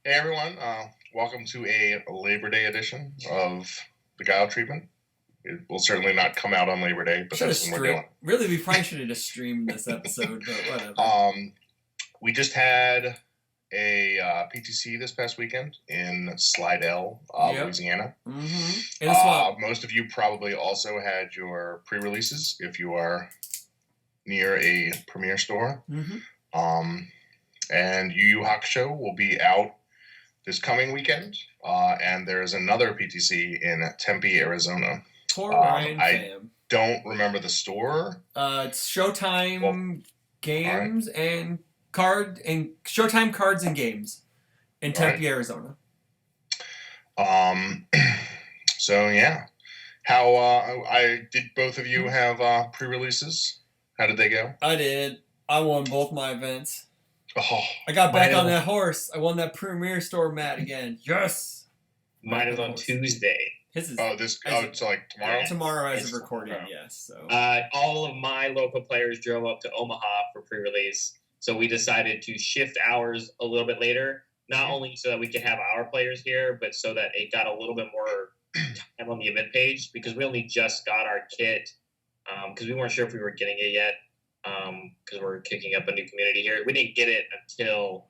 Hey everyone, welcome to a Labor Day edition of the Guile treatment. It will certainly not come out on Labor Day, but that's when we're doing. Really, we probably should have just streamed this episode, but whatever. We just had a PTC this past weekend in Slidell, Louisiana. Mm-hmm. Most of you probably also had your pre-releases if you are near a Premiere store. Mm-hmm. And YYH Show will be out this coming weekend, and there's another PTC in Tempe, Arizona. Poor Ryan fam. Don't remember the store. It's Showtime Games and Showtime Cards and Games in Tempe, Arizona. So yeah, how did both of you have pre-releases? How did they go? I did. I won both my events. Oh, I got back on that horse. I won that Premiere Store mat again. Yes. Mine is on Tuesday. His is, it's like tomorrow? Tomorrow as of recording, yes. So all of my local players drove up to Omaha for pre-release, so we decided to shift hours a little bit later, not only so that we could have our players here, but so that it got a little bit more time on the event page, because we only just got our kit, because we weren't sure if we were getting it yet, because we're kicking up a new community here. We didn't get it until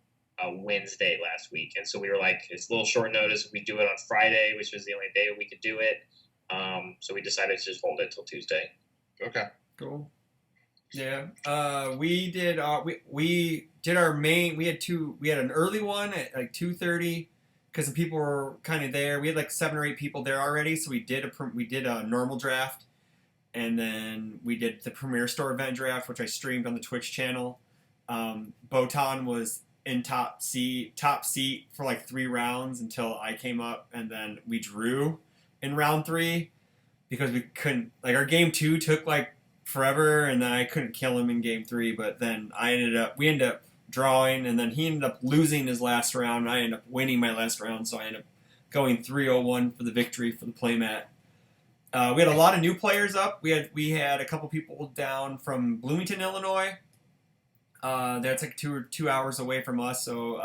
Wednesday last week, and so we were like, it's a little short notice if we do it on Friday, which was the only day we could do it. So we decided to just hold it till Tuesday. Okay, cool. Yeah, we did we did our main. We had an early one at like 2:30 because the people were kind of there. We had like 7 or 8 people there already, so we did a normal draft, and then we did the Premiere Store event draft, which I streamed on the Twitch channel. Botan was in top seat for like 3 rounds until I came up, and then we drew in round 3 because we couldn't, like, our game 2 took like forever, and then I couldn't kill him in game 3, but then we ended up drawing, and then he ended up losing his last round, and I ended up winning my last round, so I ended up going 3-0-1 for the victory for the playmat. We had a lot of new players up. We had a couple people down from Bloomington, Illinois. That's like 2 hours away from us. So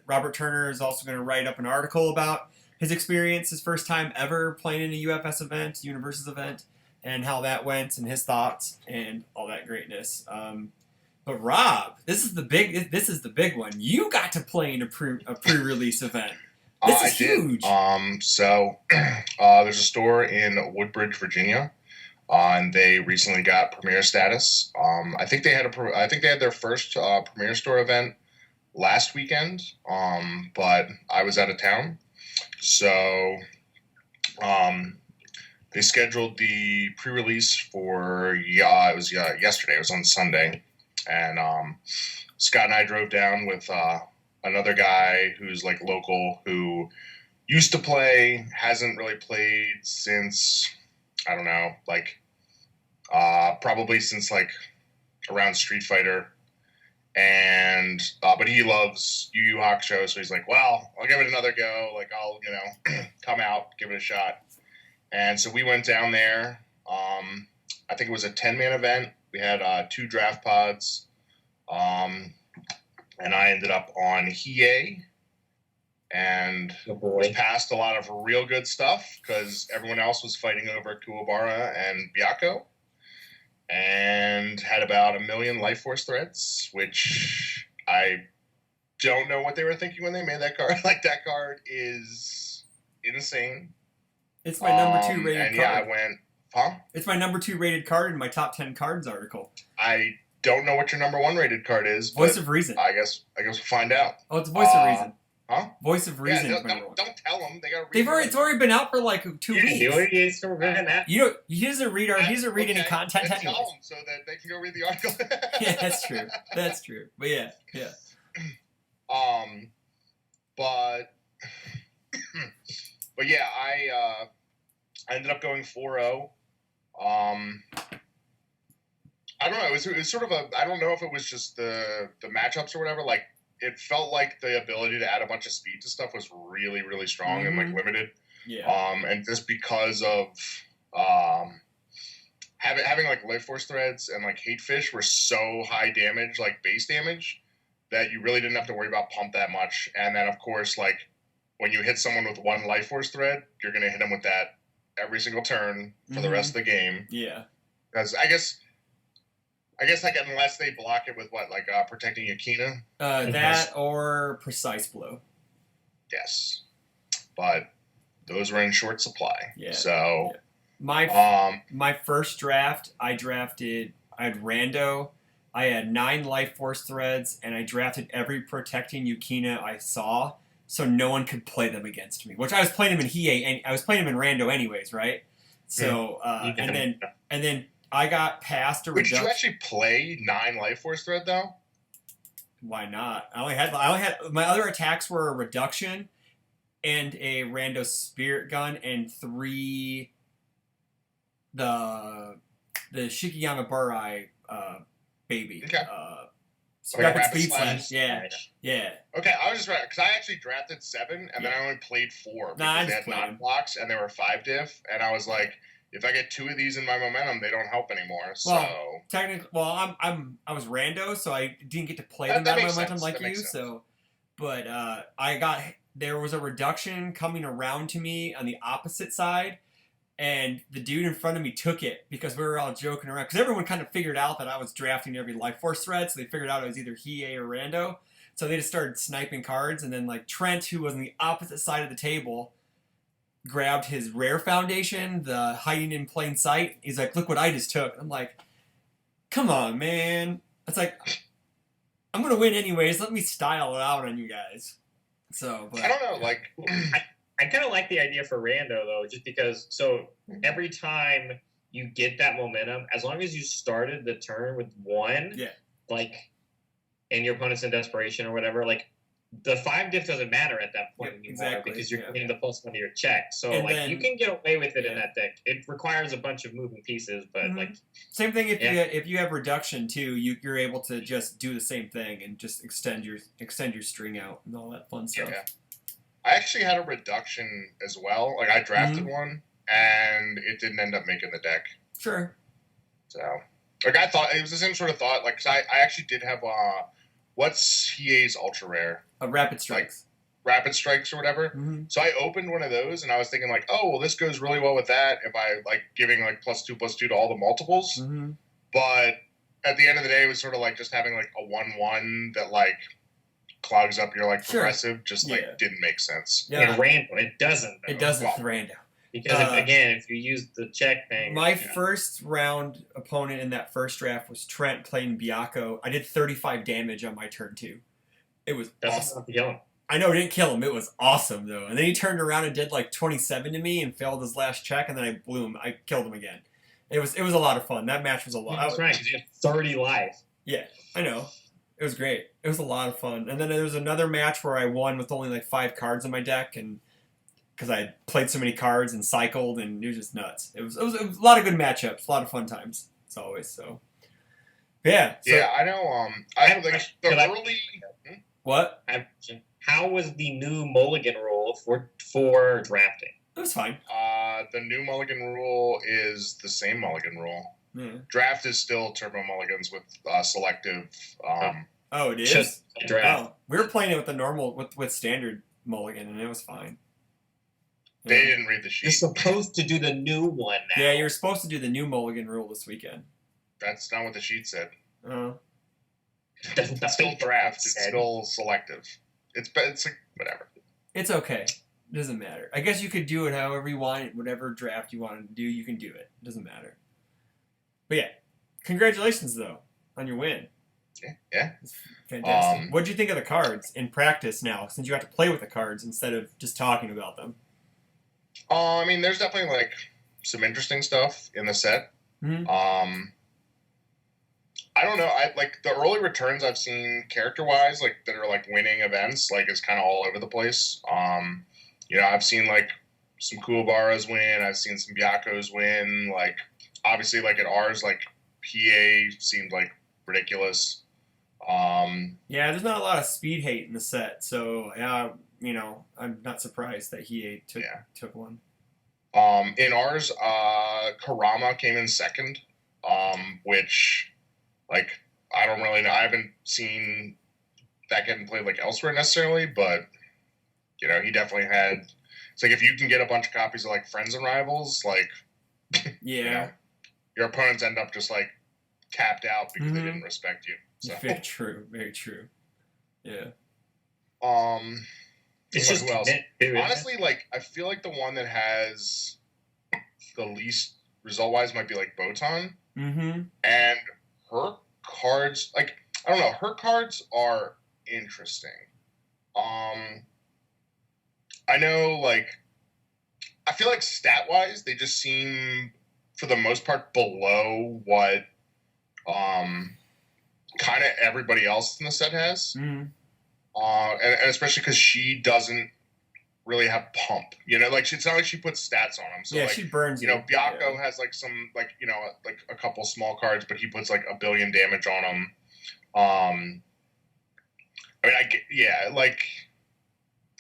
Robert Turner is also going to write up an article about his experience, his first time ever playing in a UFS event, Universes event, and how that went, and his thoughts, and all that greatness. But Rob, this is the big one. You got to play in a pre-release event. This is huge. So there's a store in Woodbridge, Virginia. And they recently got Premiere status. I think they had their first Premiere Store event last weekend, but I was out of town, so they scheduled the pre-release for it was yesterday. It was on Sunday, and Scott and I drove down with another guy who's like local, who used to play, hasn't really played since, I don't know, like probably since like around Street Fighter, and but he loves YYH Show, so he's like, well, I'll give it another go. Like, I'll come out, give it a shot. And so we went down there. I think it was a 10-man event. We had 2 draft pods, and I ended up on Hiei, and was past a lot of real good stuff because everyone else was fighting over Kuwabara and Byakko, and had about 1 million life force threads, which I don't know what they were thinking when they made that card. Like, that card is insane. It's my number 2 rated card. And yeah, I went, huh? It's my number 2 rated card in my top 10 cards article. I don't know what your number 1 rated card is. Voice of Reason. I guess we'll find out. Oh, it's Voice of Reason. Huh? Voice of Reason. Yeah, don't tell them. They gotta read. It's already been out for like 2 weeks. He doesn't read any content anyway. Tell them so that they can go read the article. Yeah, that's true. That's true. But yeah. But yeah, I ended up going 4-0. I don't know. It was sort of I don't know if it was just the matchups or whatever. Like, it felt like the ability to add a bunch of speed to stuff was really, really strong and like limited. Yeah. And just because of having like life force threads and like hate fish were so high damage, like base damage, that you really didn't have to worry about pump that much. And then, of course, like when you hit someone with one life force thread, you're going to hit them with that every single turn for the rest of the game. Yeah. Because I guess like unless they block it with what, like protecting Yakina? That or precise blow. Yes. But those were in short supply. Yeah. So my first draft, I had Rando. I had 9 life force threads, and I drafted every protecting Yukina I saw, so no one could play them against me. Which I was playing him in Hiei, and I was playing him in Rando anyways, right? So and then I got past a reduction. Did you actually play 9 life force thread though? Why not? I only had my other attacks were a reduction and a Rando spirit gun and 3 the Shikiyama Burai baby. Okay. Rapid speed slash. Yeah. Okay, I was just right because I actually drafted 7 and then I only played 4 because they had knock blocks and they were 5 diff, and I was like, if I get 2 of these in my momentum, they don't help anymore. So technically, I was rando, so I didn't get to play them by momentum like you. So, but there was a reduction coming around to me on the opposite side. And the dude in front of me took it because we were all joking around. Because everyone kind of figured out that I was drafting every life force thread, so they figured out it was either Hiei or Rando. So they just started sniping cards, and then like Trent, who was on the opposite side of the table, grabbed his rare foundation, the hiding in plain sight. He's like, "Look what I just took." I'm like, "Come on, man!" It's like, I'm gonna win anyways. Let me style it out on you guys. So, but, I don't know, like. I kind of like the idea for Rando, though, just because, so every time you get that momentum, as long as you started the turn with 1, like, and your opponent's in desperation or whatever, like, the 5 diff doesn't matter at that point anymore because you're getting the +1 to your check. So, and like, you can get away with it in that deck. It requires a bunch of moving pieces, but, like... Same thing if you have reduction, too, you're able to just do the same thing and just extend your string out and all that fun stuff. Yeah. I actually had a reduction as well. Like, I drafted one, and it didn't end up making the deck. Sure. So, like, I thought, it was the same sort of thought. Like, 'cause I actually did have, what's Hiei's ultra rare? Rapid Strikes. Like, Rapid Strikes or whatever. So I opened one of those, and I was thinking, like, oh, well, this goes really well with that if I, like, giving, like, +2/+2 to all the multiples. But at the end of the day, it was sort of like just having, like, a 1/1 that, like, clogs up your progressive, just like didn't make sense. Yeah, and Rando, it doesn't. It doesn't Rando. Because if you use the check thing. My first round opponent in that first draft was Trent playing Byakko. I did 35 damage on my turn 2. It was awesome. I know it didn't kill him. It was awesome though. And then he turned around and did like 27 to me and failed his last check, and then I blew him. I killed him again. It was a lot of fun. That match was a lot. That's right. Because you had 30 life. Yeah, I know. It was great. It was a lot of fun. And then there was another match where I won with only like 5 cards in my deck, and because I had played so many cards and cycled, and it was just nuts. It was a lot of good matchups, a lot of fun times, as always. So, yeah. So, yeah, I know. I have like the early. What? How was the new Mulligan rule for drafting? It was fine. The new Mulligan rule is the same Mulligan rule. Draft is still turbo mulligans with selective. Oh, it is. Draft. Oh, we were playing it with the normal with standard mulligan, and it was fine. They didn't read the sheet. You're supposed to do the new one now. Yeah, you're supposed to do the new mulligan rule this weekend. That's not what the sheet said. Oh. It's still draft. It's still selective. It's like whatever. It's okay. It doesn't matter. I guess you could do it however you want. Whatever draft you want to do, you can do it. It doesn't matter. But yeah, congratulations though on your win. Yeah. It's fantastic. What did you think of the cards in practice now, since you have to play with the cards instead of just talking about them? I mean, there's definitely like some interesting stuff in the set. I don't know. I like the early returns I've seen character-wise, like that are like winning events, like is kind of all over the place. I've seen like some Kuwabaras win. I've seen some Byakkos win. Like obviously, like at ours, like PA seemed like ridiculous. Yeah, there's not a lot of speed hate in the set, so I'm not surprised that he took one. In ours, Karama came in second, which, like, I don't really know. I haven't seen that getting played like elsewhere necessarily, but you know, he definitely had. It's like if you can get a bunch of copies of like Friends and Rivals, like Yeah. you know, your opponents end up just like tapped out because they Mhm. didn't respect you. So Very true. Very true. Yeah. It's just who else? too, isn't it? Honestly, like I feel like the one that has the least result wise might be like Botan, Mm-hmm. and her cards, like I don't know, her cards are interesting. I know, like I feel like stat wise, they just seem for the most part below what kind of everybody else in the set has. Mm-hmm. And especially because she doesn't really have pump. You know, like it's not like she puts stats on them. So Yeah, like, she burns you know, you. Byakko Yeah. has like some like you know like a couple small cards, but he puts like 1 billion damage on them. I mean, like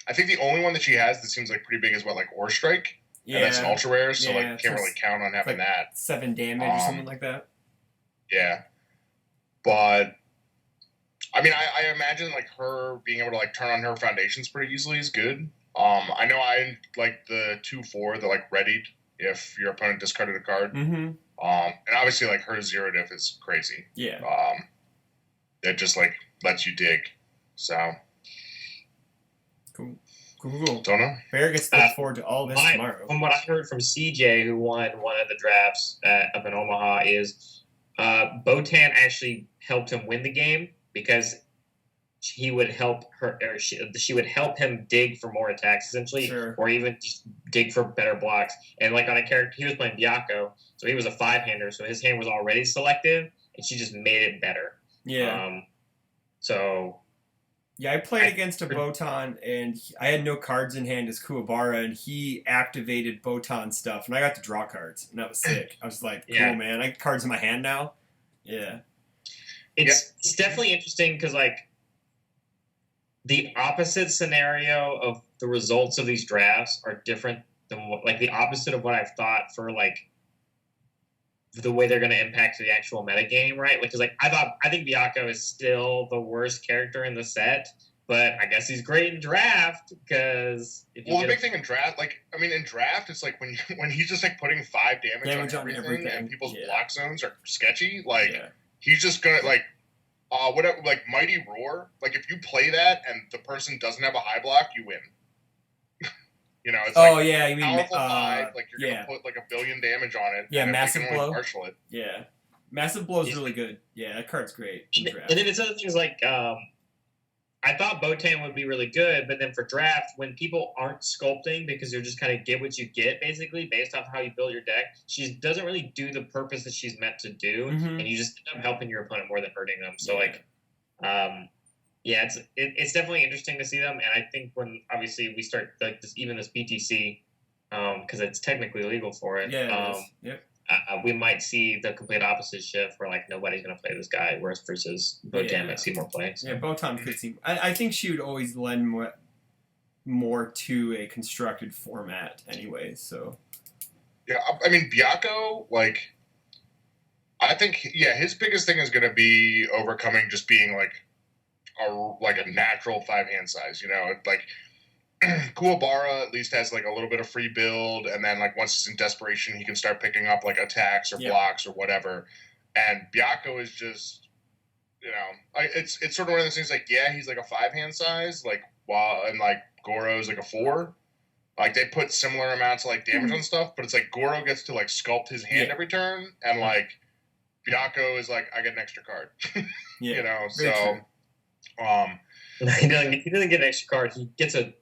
I think the only one that she has that seems like pretty big is what like Ore Strike, and that's an Yeah. ultra rare, so Yeah, like it's can't like- really count on having like that. 7 damage or something like that. Yeah, but I mean, I imagine like her being able to like turn on her foundations pretty easily is good. I know I like the 2/4 that like readied if your opponent discarded a card. Mm-hmm. And obviously like her zero diff is crazy. Yeah. It just like lets you dig. So Cool. don't know. Bear gets to look forward to all this tomorrow. From what I heard from CJ, who won one of the drafts up in Omaha, is Botan actually helped him win the game because he would help her, or she would help him dig for more attacks, essentially, Sure. or even just dig for better blocks. And like on a character, he was playing Byakko, so he was a 5-hander, so his hand was already selective, and she just made it better. Yeah. So. Yeah, I played against a Botan, and I had no cards in hand as Kuwabara, and he activated Botan stuff, and I got to draw cards, and that was sick. I was like, cool, man. I got cards in my hand now. Yeah. It's definitely interesting because, like, the opposite scenario of the results of these drafts are different than like the opposite of what I've thought for like the way they're going to impact the actual metagame, right? Because like I think Byakko is still the worst character in the set, but I guess he's great in draft because the big thing in draft, like I mean, in draft, it's like when he's just like putting 5 damage on everything, and people's block zones are sketchy. Like he's just gonna like. Whatever, like Mighty Roar. Like if you play that and the person doesn't have a high block, you win. You know, it's like yeah, you mean powerful 5. Like you're gonna put like 1 billion damage on it. Yeah, and massive blow. Partial it. Yeah, massive blow is really good. Yeah, that card's great. And then it's other things like I thought Botan would be really good, but then for draft, when people aren't sculpting because you're just kind of get what you get, basically, based off how you build your deck, she doesn't really do the purpose that she's meant to do, and you just end up helping your opponent more than hurting them. So, it's definitely interesting to see them, and I think when, obviously, we start, like, this PTC, because it's technically legal for it, we might see the complete opposite shift where like nobody's going to play this guy, whereas versus Botan might see more plays. Yeah, Botan could see. I think she would always lend more to a constructed format anyway. So yeah, I mean Byakko, like I think his biggest thing is going to be overcoming just being like a natural 5-hand size. You know, like. Kuwabara at least has like a little bit of free build, and then like once he's in desperation, he can start picking up like attacks or blocks or whatever. And Byakko is just, you know, it's sort of one of those things like he's like a 5-hand size, like and like Goro's like a 4. Like they put similar amounts of like damage on stuff, but it's like Goro gets to like sculpt his hand every turn, and like Byakko is like I get an extra card. You know, so he doesn't get an extra card. He gets a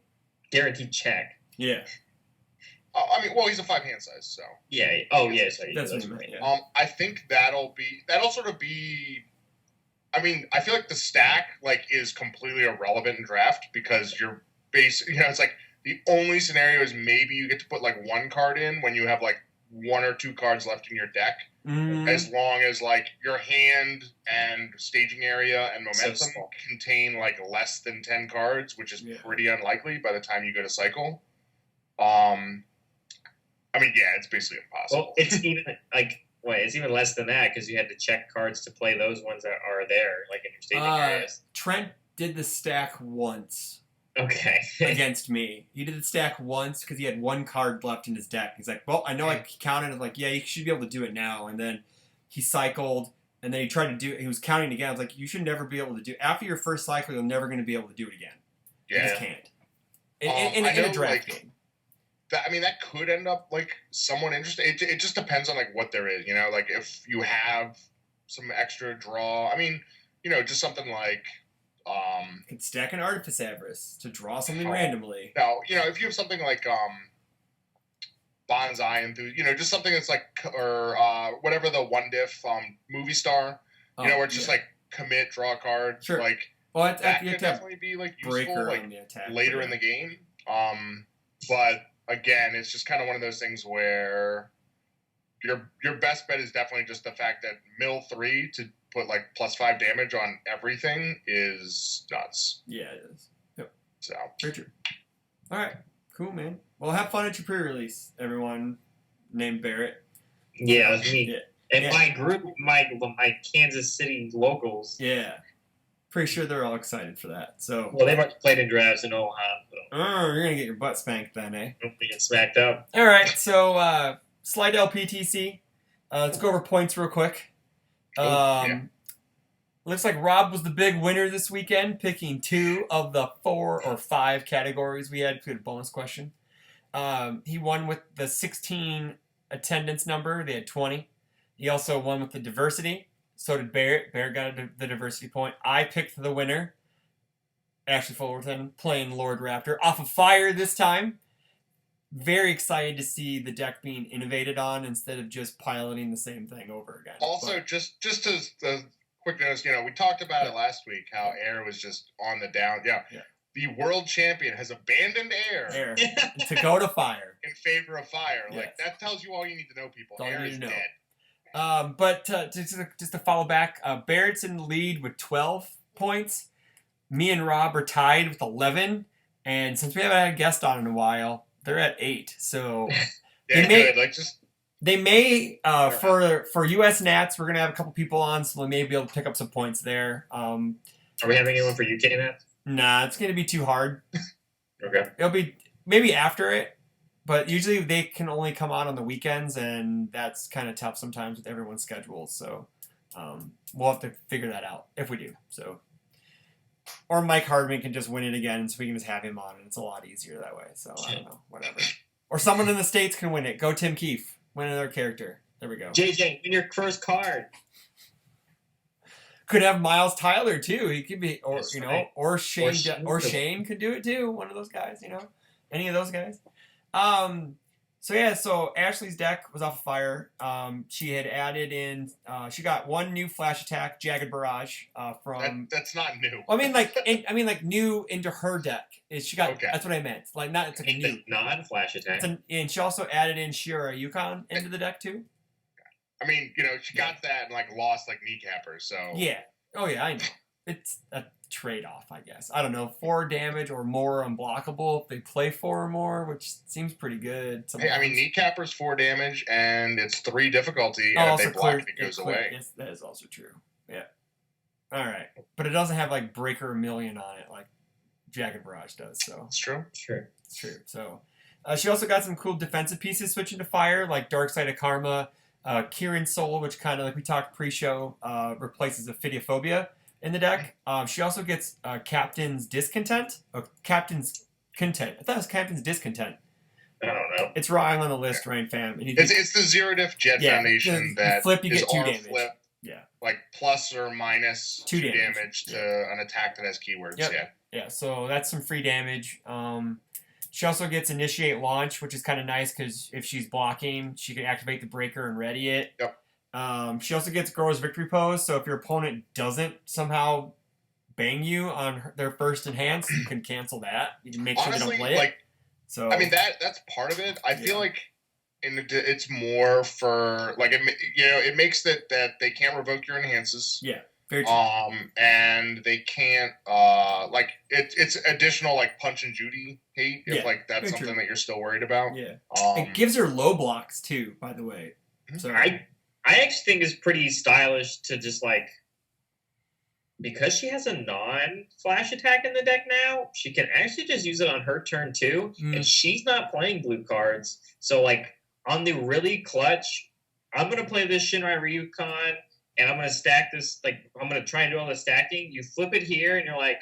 guaranteed check. Yeah. I mean, well, he's a 5-hand size, so. Yeah. Oh, yeah. So that's right. I think that'll sort of be. I mean, I feel like the stack like is completely irrelevant in draft because you're you know, it's like the only scenario is maybe you get to put like 1 card in when you have like 1 or 2 cards left in your deck, as long as like your hand and staging area and momentum contain like less than 10 cards, which is pretty unlikely by the time you go to cycle. I mean, it's basically impossible. Well, it's even it's even less than that because you had to check cards to play those ones that are there, like in your staging areas. Trent did the stack once Okay. against me. He did the stack once because he had one card left in his deck. He's like, well, I know I counted. I'm like, yeah, you should be able to do it now. And then he cycled, and then he tried to do it. He was counting again. I was like, you should never be able to do it. After your first cycle, you're never going to be able to do it again. You just can't. In a draft game. That could end up like somewhat interesting. It just depends on like what there is, you know, like if you have some extra draw. I mean, you know, just something like you can stack an Artifice Avarice to draw something randomly. Now, you know, if you have something like Bonsai Enthusiast, you know, just something that's like, or whatever the one diff movie star, you know, where it's just like commit, draw a card, sure. Like that could definitely be like useful like later in the game. But again, it's just kind of one of those things where your best bet is definitely just the fact that mill 3 to put like +5 damage on everything is nuts. Yeah, it is. Yep. So very true. All right, cool, man. Well, have fun at your pre-release, everyone named Barrett. Yeah, that's me. Yeah. And my group, my Kansas City locals. Yeah. Pretty sure they're all excited for that. So well, they've already played in drafts in Omaha. So. You're gonna get your butt spanked then, eh? I'm getting smacked up. All right, so Slidell PTC. Let's go over points real quick. Looks like Rob was the big winner this weekend, picking 2 of the 4 or 5 categories we had. We had a bonus question. He won with the 16 attendance number. They had 20. He also won with the diversity. So did Barrett. Barrett got the diversity point. I picked the winner, Ashley Fullerton, playing Lord Raptor. Off of Fire this time. Very excited to see the deck being innovated on instead of just piloting the same thing over again. Also, just as a quick notice, you know, we talked about it last week, how Air was just on the down. Yeah. The world champion has abandoned Air to go to Fire. In favor of Fire. Yes. Like, that tells you all you need to know, people. Air is dead. But just to follow back, Barrett's in the lead with 12 points. Me and Rob are tied with 11. And since we haven't had a guest on in a while, they're at 8. So they may for US Nats, we're gonna have a couple people on, so they may be able to pick up some points there. Are we having anyone for UK Nats? Nah, it's gonna be too hard. Okay. It'll be maybe after it. But usually they can only come on the weekends, and that's kind of tough sometimes with everyone's schedules. So we'll have to figure that out if we do. So, or Mike Hardman can just win it again, so we can just have him on, and it's a lot easier that way. So I don't know, whatever. Or someone in the States can win it. Go Tim Keefe, win another character. There we go. JJ, win your first card. Could have Miles Tyler too. He could be, or or Shane, or Shane could do it too. One of those guys, any of those guys. So Ashley's deck was off of Fire. She had added in, she got 1 new flash attack, Jagged Barrage, from. That's not new. Like new into her deck. She got. Okay. That's what I meant. Like not. It's like a new non-flash attack. And she also added in Shira Yukon into the deck too. I mean, she got that and like lost like kneecapper. So yeah. Oh yeah, I know. It's a trade-off, I guess. I don't know, 4 damage or more unblockable if they play 4 or more, which seems pretty good. Hey, I mean, kneecapper's 4 damage and it's 3 difficulty, and if they block it goes away. Yes, that is also true. Yeah. All right, but it doesn't have like Breaker a Million on it like Jagged Barrage does. So it's true. Sure, it's true. So she also got some cool defensive pieces switching to Fire, like Dark Side of Karma, Kieran Soul, which kind of like we talked pre-show, replaces Ophidiophobia in the deck. She also gets Captain's Discontent. Captain's Content. I thought it was Captain's Discontent. I don't know. It's wrong on the list, Rain Fam. It's the Zero Diff Jet Foundation that flip, you is get 2 on damage. Flip, yeah. Like plus or minus 2 damage to an attack that has keywords. Yep. Yeah, so that's some free damage. She also gets Initiate Launch, which is kind of nice because if she's blocking, she can activate the breaker and ready it. Yep. She also gets Grower's Victory Pose, so if your opponent doesn't somehow bang you on their first enhance, you can cancel that. You can make sure they don't play it. So I mean that's part of it. I feel like it's more for like it makes that they can't revoke your enhances. Yeah. Very true. And they can't it's additional like Punch and Judy hate if like that's something that you're still worried about. Yeah. It gives her low blocks too, by the way. So I actually think it's pretty stylish to just like because she has a non-flash attack in the deck now, she can actually just use it on her turn too, and she's not playing blue cards. So like on the really clutch, I'm gonna play this Shinrai Ryukan, and I'm gonna stack this. Like I'm gonna try and do all the stacking. You flip it here, and you're like,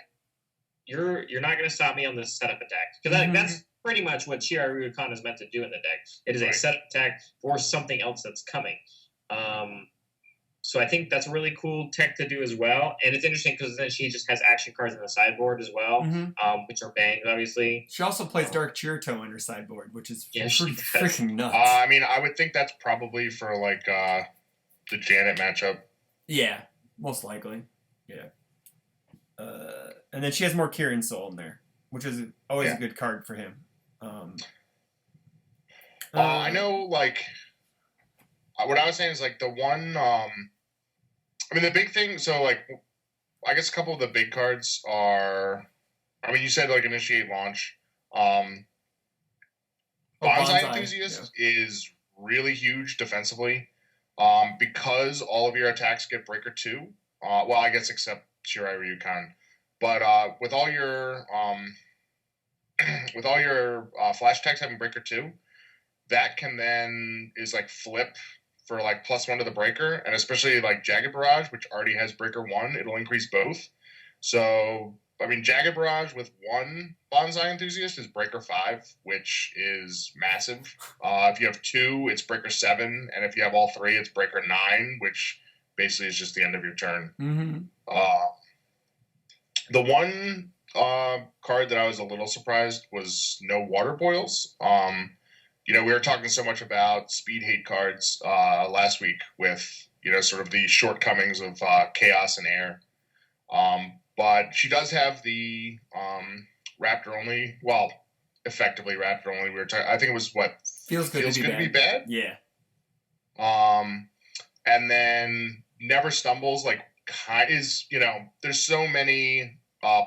you're not gonna stop me on this setup attack because that's pretty much what Shinrai Ryukan is meant to do in the deck. It is a setup attack for something else that's coming. So I think that's a really cool tech to do as well. And it's interesting because then she just has action cards in the sideboard as well, which are bangs, obviously. She also plays Dark Chirito in her sideboard, which is pretty does. freaking nuts. I mean, I would think that's probably for, like, the Janet matchup. Yeah, most likely. Yeah. And then she has more Kirin Soul in there, which is always a good card for him. I know, like, what I was saying is, like, the one, I mean, the big thing, so, like, I guess a couple of the big cards are, I mean, you said, like, Initiate Launch. Bonsai Enthusiast is really huge defensively because all of your attacks get Breaker 2. Well, I guess except Shirai Ryukan. But with all your flash attacks having Breaker 2, that can then is, like, flip for like +1 to the breaker, and especially like Jagged Barrage, which already has breaker 1, it'll increase both. So I mean, Jagged Barrage with 1 Bonsai Enthusiast is breaker 5, which is massive. If you have 2, it's breaker 7, and if you have all 3, it's breaker 9, which basically is just the end of your turn. The one card that I was a little surprised was no Water Boils. You know, we were talking so much about speed hate cards last week with, you know, sort of the shortcomings of chaos and air. But she does have the Raptor only, well, effectively Raptor only. We were talking, I think it was what? Feels good to be bad. Yeah. And then Never Stumbles, like, is, you know, there's so many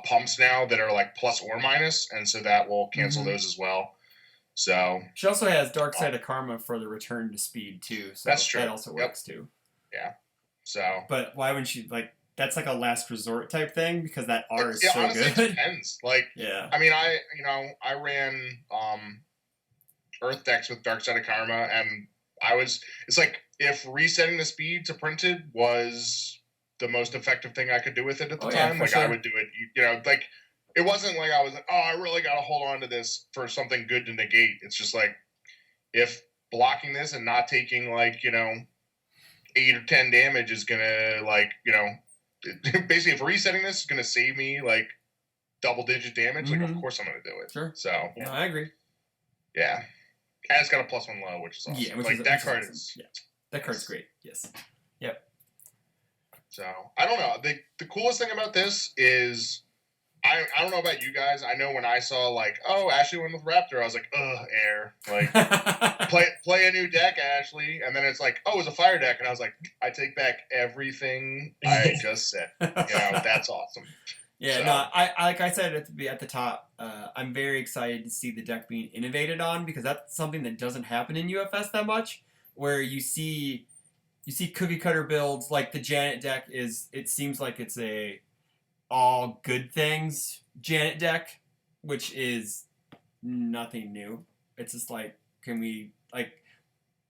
pumps now that are like plus or minus, and so that will cancel those as well. So she also has Dark Side of Karma for the return to speed too. So that's true. That also works too. Yeah. So. But why wouldn't she, like? That's like a last resort type thing because that R is so honestly, good. It depends. Like, yeah. I mean, I ran Earth decks with Dark Side of Karma, and it's like if resetting the speed to printed was the most effective thing I could do with it at the time. Like, I would do it. You know, like. It wasn't like I was like, oh, I really got to hold on to this for something good to negate. It's just like, if blocking this and not taking, like, you know, 8 or 10 damage is going to, like, you know, basically if resetting this is going to save me, like, double-digit damage, like, of course I'm going to do it. Sure. So. Yeah, I agree. Yeah. And it's got a +1 low, which is awesome. Yeah, like, that card is. Yeah. That card's great. Yes. Yep. So, I don't know. The coolest thing about this is. I don't know about you guys. I know when I saw, like, oh, Ashley went with Raptor, I was like, ugh, air. Like, play a new deck, Ashley. And then it's like, oh, it's a fire deck. And I was like, I take back everything I just said. You know, that's awesome. Yeah, so. No, I like I said at the top, I'm very excited to see the deck being innovated on because that's something that doesn't happen in UFS that much, where you see cookie cutter builds. Like the Janet deck it seems like it's a all good things Janet deck, which is nothing new. It's just like, can we, like,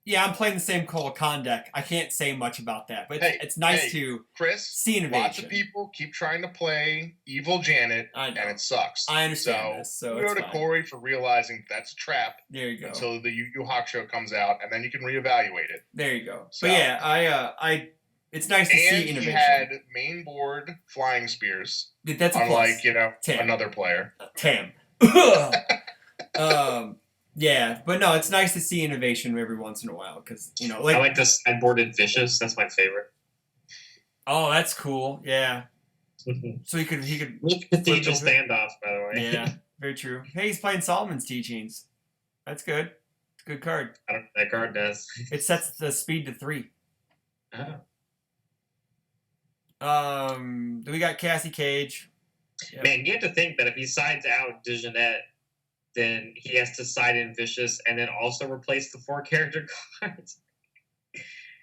yeah, I'm playing the same Kolokan deck. I can't say much about that, but it's nice to see innovation. Lots of people keep trying to play evil Janet, and it sucks. I understand this, so go to Corey for realizing that's a trap. There you go. Until the Yu Yu Hakusho comes out, and then you can reevaluate it. There you go. So, but yeah, it's nice to see innovation. And he had main board flying spears. That's a unlike, plus. You know, Tam. Another player. Tam. Yeah, but no, it's nice to see innovation every once in a while because, you know, like. I like the sideboarded Vicious. That's my favorite. Oh, that's cool. Yeah. So he could. Cathedral standoff, by the way. Yeah, very true. Hey, he's playing Solomon's Teachings. That's good. It's a good card. I don't know what that card does. It sets the speed to 3. Oh. Then we got Cassie Cage. Yep. Man, you have to think that if he sides out Dijonette, then he has to side in Vicious and then also replace the 4 character cards.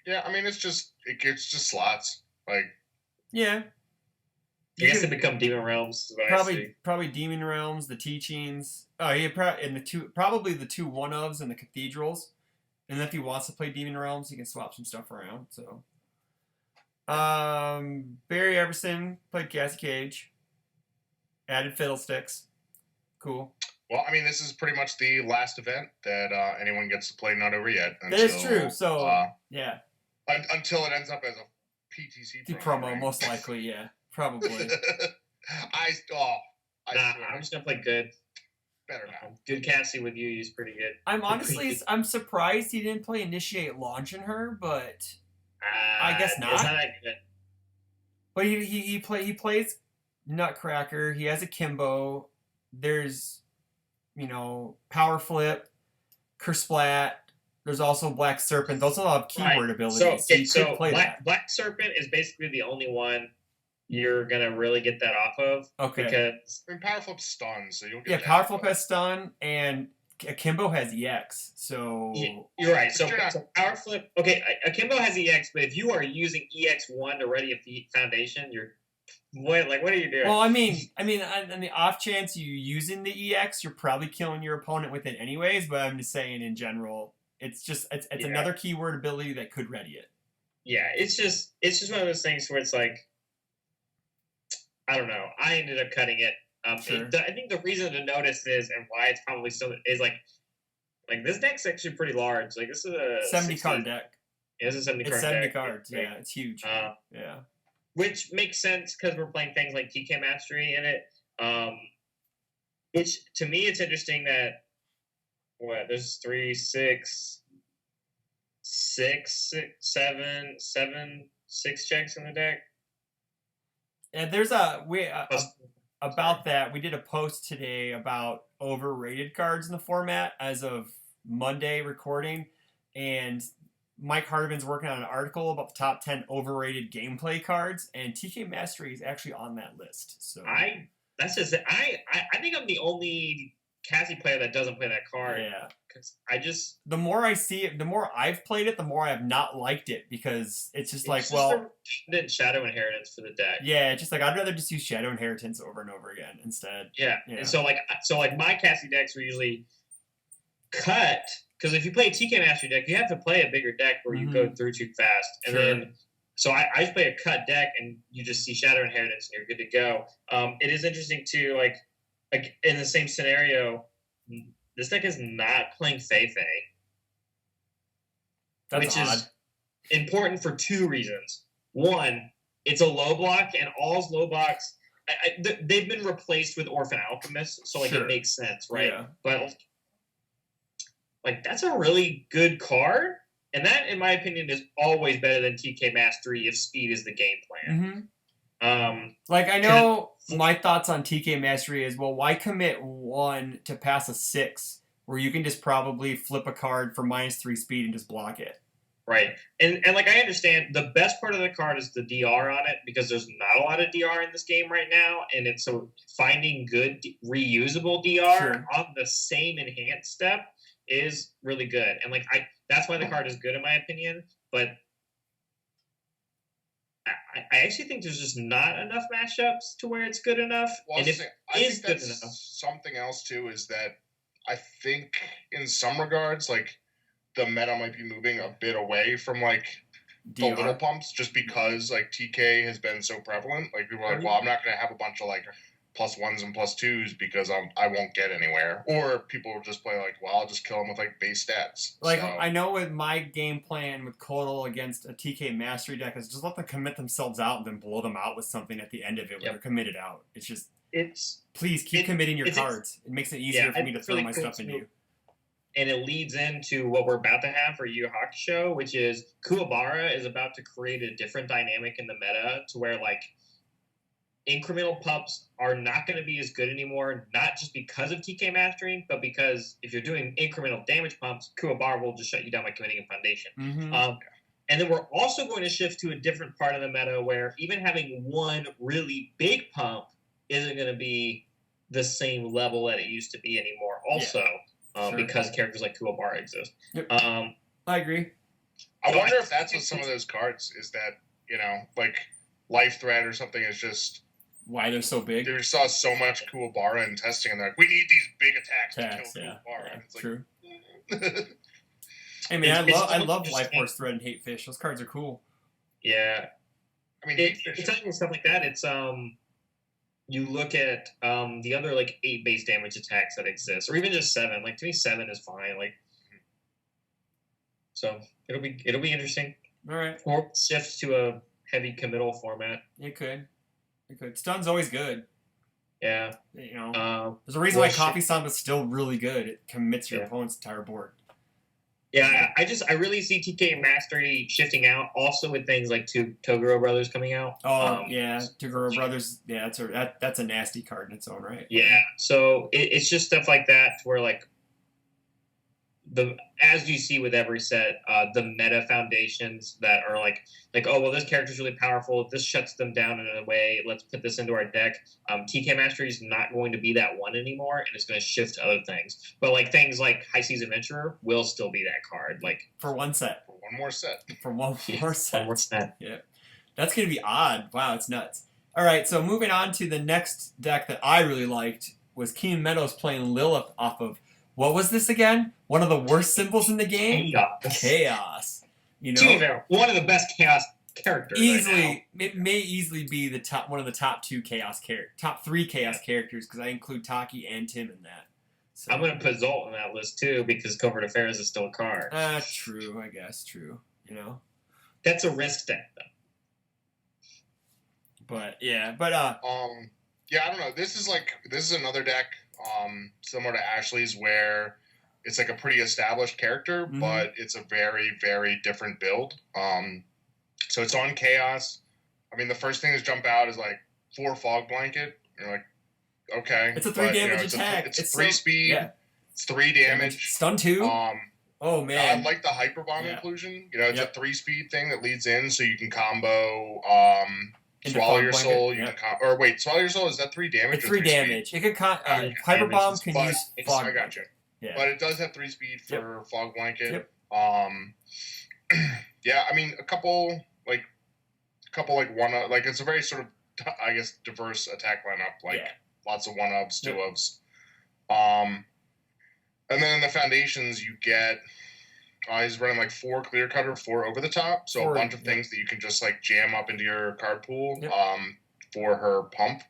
Yeah, I mean it's just slots. Like, yeah. I guess they become Demon Realms. Is what I see. Probably Demon Realms, the Teachings. Oh, yeah, and probably the two one-ofs and the Cathedrals. And then if he wants to play Demon Realms, he can swap some stuff around. So, Barry Everson played Cassie Cage. Added Fiddlesticks. Cool. Well, I mean, this is pretty much the last event that anyone gets to play Not Over Yet. That is true. So, yeah. Until it ends up as a PTC promo, right? most likely, yeah. Probably. I'm just going to play good. Better now. Good Cassie with you. He's pretty good. I'm surprised he didn't play Initiate Launch in her, but I guess not. It's not that good. But he plays Nutcracker. He has a Kimbo. There's, Power Flip, Kersplat. There's also Black Serpent. Those all have keyword abilities. So Black Serpent is basically the only one you're gonna really get that off of. Okay. Because Power Flip's stun, so you'll get. Yeah, Power Flip has stun, and Akimbo has EX. So you're right. So Power Flip. Okay, Akimbo has EX, but if you are using EX1 to ready a foundation, what are you doing? Well, I mean, on the off chance you're using the EX, you're probably killing your opponent with it anyways. But I'm just saying, in general, it's another keyword ability that could ready it. Yeah, it's just one of those things where it's like, I don't know. I ended up cutting it. Sure. I think the reason to notice is, and why it's probably still is like this deck's actually pretty large. Like this is a 70 card deck. Yeah, it's a 70 card deck. 70 cards. Yeah, it's huge. Yeah. Which makes sense because we're playing things like TK Mastery in it. Which to me, it's interesting that there's 3, 6, 7, 6 checks in the deck. And there's about that. We did a post today about overrated cards in the format as of Monday recording, and Mike Hardiman's working on an article about the top 10 overrated gameplay cards, and TK Mastery is actually on that list. So I think I'm the only Cassie player that doesn't play that card. Yeah. Because the more I see it, the more I've played it, the more I have not liked it, because it's just Shadow Inheritance for the deck. Yeah, it's just like I'd rather just use Shadow Inheritance over and over again instead. Yeah. And so my Cassie decks were usually cut, because if you play a TK Mastery deck, you have to play a bigger deck where you go through too fast. And then so I just play a cut deck, and you just see Shadow Inheritance, and you're good to go. It is interesting too, like in the same scenario, this deck is not playing Fei. Which is important for 2 reasons. One, it's a low block, and all low blocks, they've been replaced with Orphan Alchemist, so it makes sense, right? Yeah. But that's a really good card, and that, in my opinion, is always better than TK Mastery if speed is the game plan. Mm-hmm. I know my thoughts on TK Mastery is, well, why commit 1 to pass a 6 where you can just probably flip a card for -3 speed and just block it? Right. And I understand the best part of the card is the DR on it, because there's not a lot of DR in this game right now, and it's finding good reusable DR on the same enhanced step is really good. And that's why the card is good in my opinion, but I actually think there's just not enough matchups to where it's good enough. Well, and I think that's enough. Something else too is that I think in some regards, the meta might be moving a bit away from the little pumps, just because TK has been so prevalent. People are well, I'm not going to have a bunch of +1s and +2s because I won't get anywhere. Or people will just play well, I'll just kill them with base stats. I know with my game plan with Kodal against a TK Mastery deck is just let them commit themselves out and then blow them out with something at the end of it when they're committed out. It's just please keep committing your cards. It makes it easier for me to throw my stuff into you. And it leads into what we're about to have for Yu Hakusho, which is Kuwabara is about to create a different dynamic in the meta to where incremental pumps are not going to be as good anymore, not just because of TK Mastering, but because if you're doing incremental damage pumps, Kuwabara will just shut you down by committing a foundation. Mm-hmm. And then we're also going to shift to a different part of the meta where even having one really big pump isn't going to be the same level that it used to be anymore also, because characters like Kuwabara exist. Yep. I agree. I wonder if that's what some of those cards is, that, Life Threat or something is just Why they're so big? They saw so much Kuwabara in testing, and they're like, we need these big attacks to kill Kuwabara. Yeah, It's true. Like, I mean, I love Life interesting. Force Thread and Hate Fish. Those cards are cool. Yeah, I mean, it's talking stuff like that. It's you look at the other like 8 base damage attacks that exist, or even just 7. Like to me, 7 is fine. Like, so it'll be interesting. All right. Or shift to a heavy committal format. It could. Stun's always good. Yeah. You know, there's a reason why Coffee Samba is still really good. It commits your opponent's entire board. Yeah, I really see TK Mastery shifting out. Also with things like Toguro Brothers coming out. Oh yeah, Toguro Brothers. Yeah, that's a nasty card in its own right. Yeah, so it's just stuff like that where like as you see with every set, the meta foundations that are like oh well, this character's really powerful. This shuts them down in a way. Let's put this into our deck. TK Mastery is not going to be that one anymore, and it's going to shift to other things. But like things like High Seas Adventurer will still be that card. Like for one set. For one more set. For one more set. One more set. Yeah, that's going to be odd. Wow, it's nuts. All right, so moving on to the next deck that I really liked was Keen Meadows playing Lilith off of. What was this again? One of the worst symbols in the game? Chaos. You know, one of the best Chaos characters. Easily, it may easily be the one of the top 3 Chaos characters because I include Taki and Tim in that. So. I'm going to put Zolt on that list too because Covert Affairs is still a card. True. I guess true. You know, that's a risk deck though. But I don't know. This is another deck. Similar to Ashley's, where it's like a pretty established character, but it's a very, very different build. So it's on Chaos. I mean, the first thing that jump out is like 4 Fog Blanket. You're like, okay, it's a 3 damage attack. It's 3 speed. Yeah. It's 3 damage. Stun 2. Oh man, I like the Hyper Bomb inclusion. You know, it's a 3 speed thing that leads in, so you can combo. Swallow Your Soul. You can Swallow Your Soul, is that 3 damage? It's 3 damage. Speed? It could Hyper Bomb can use Fog. I got you. Yeah. But it does have 3 speed for Fog Blanket. Yep. Yeah, I mean a couple one like it's a very sort of I guess diverse attack lineup. Like lots of 1-ups, 2-ups. And then in the foundations you get he's running like 4 clear cutter, 4 over the top, so a bunch of things that you can just like jam up into your card pool for her pump.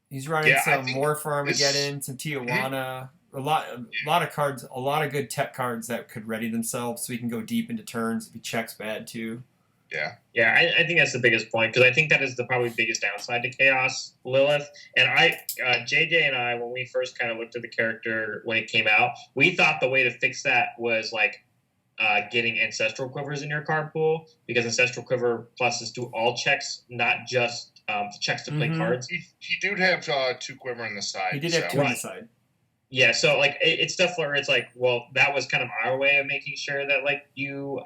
He's running some more for Armageddon, some Tijuana, a lot of cards, a lot of good tech cards that could ready themselves, so he can go deep into turns if he checks bad too. Yeah, I think that's the biggest point because I think that is the probably biggest downside to Chaos Lilith. And JJ and I, when we first kind of looked at the character when it came out, we thought the way to fix that was like getting Ancestral Quivers in your card pool because Ancestral Quiver pluses do all checks, not just checks to play cards. He did have 2 quiver on the side. He did have 2 on the side. Yeah, so like it's stuff where it's like, well, that was kind of our way of making sure that like you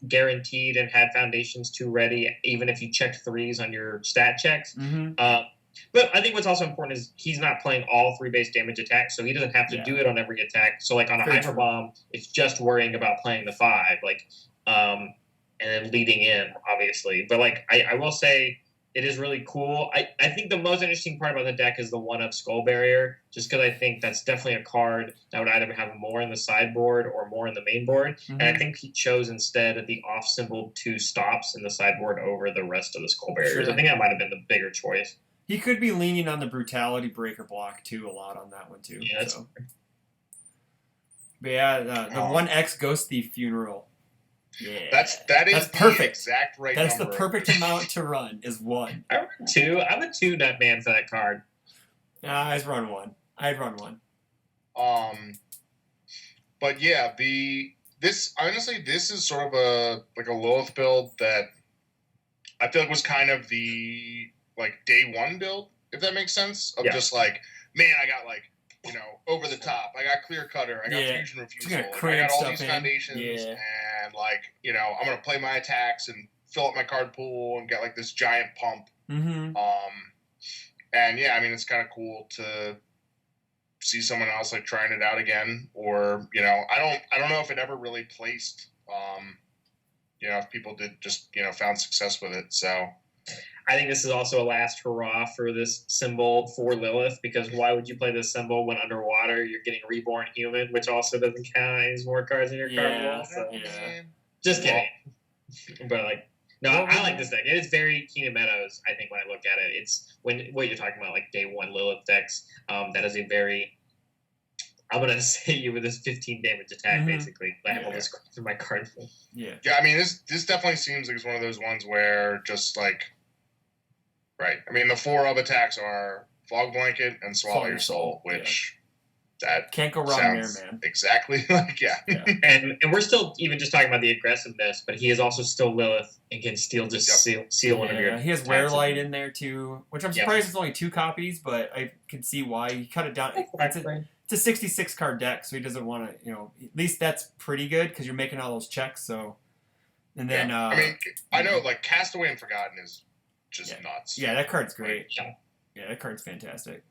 guaranteed and had foundations 2 ready, even if you checked 3s on your stat checks. But I think what's also important is he's not playing all 3 base damage attacks, so he doesn't have to do it on every attack. So like on a Hyper Bomb, it's just worrying about playing the 5, like and then leading in, obviously. But like I will say. It is really cool. I think the most interesting part about the deck is the 1-up Skull Barrier, just because I think that's definitely a card that would either have more in the sideboard or more in the main board. And I think he chose instead the off symbol 2 stops in the sideboard over the rest of the Skull Barriers. I think that might have been the bigger choice. He could be leaning on the Brutality Breaker block too a lot on that one too. Yeah, so. But yeah, the 1X Ghost Thief Funeral. Yeah, that is perfect. Exact right. That's number. the perfect amount to run. Is 1. I run 2. I'm a 2 nut man for that card. I'd run 1. But yeah, this is sort of a Lilith build that I feel like was kind of the like day 1 build, if that makes sense. Of just like, man, I got like. You know, over the top. I got Clear Cutter. I got Fusion Refusal. I got all these foundations, and like, you know, I'm gonna play my attacks and fill up my card pool and get like this giant pump. And yeah, I mean, it's kind of cool to see someone else like trying it out again, or you know, I don't know if it ever really placed. You know, if people did just found success with it. So I think this is also a last hurrah for this symbol for Lilith, because why would you play this symbol when underwater you're getting reborn human, which also doesn't count as more cards in your card pool? So. Yeah. Just kidding. But like, no, Well, I like this deck. It is very Keenan Meadows. I think when I look at it, it's what you're talking about, like day one Lilith decks. That is a very. I'm gonna say you with this 15 damage attack, basically. I have all this cards in my card pool. Yeah. Yeah, I mean, this definitely seems like it's one of those ones where just like, right. I mean, the 4 of attacks are Fog Blanket and Swallow Your Soul, which that can't go wrong there, sounds man. exactly like And we're still even just talking about the aggressiveness, but he is also still Lilith and can steal one of your. He has Rare Light in there too, which I'm surprised it's only 2 copies, but I can see why he cut it down. It's a 66 card deck, so he doesn't want to. At least that's pretty good because you're making all those checks. So, and then I mean, I know like Castaway and Forgotten is just nuts. Yeah, that card's great. Yeah, that card's fantastic.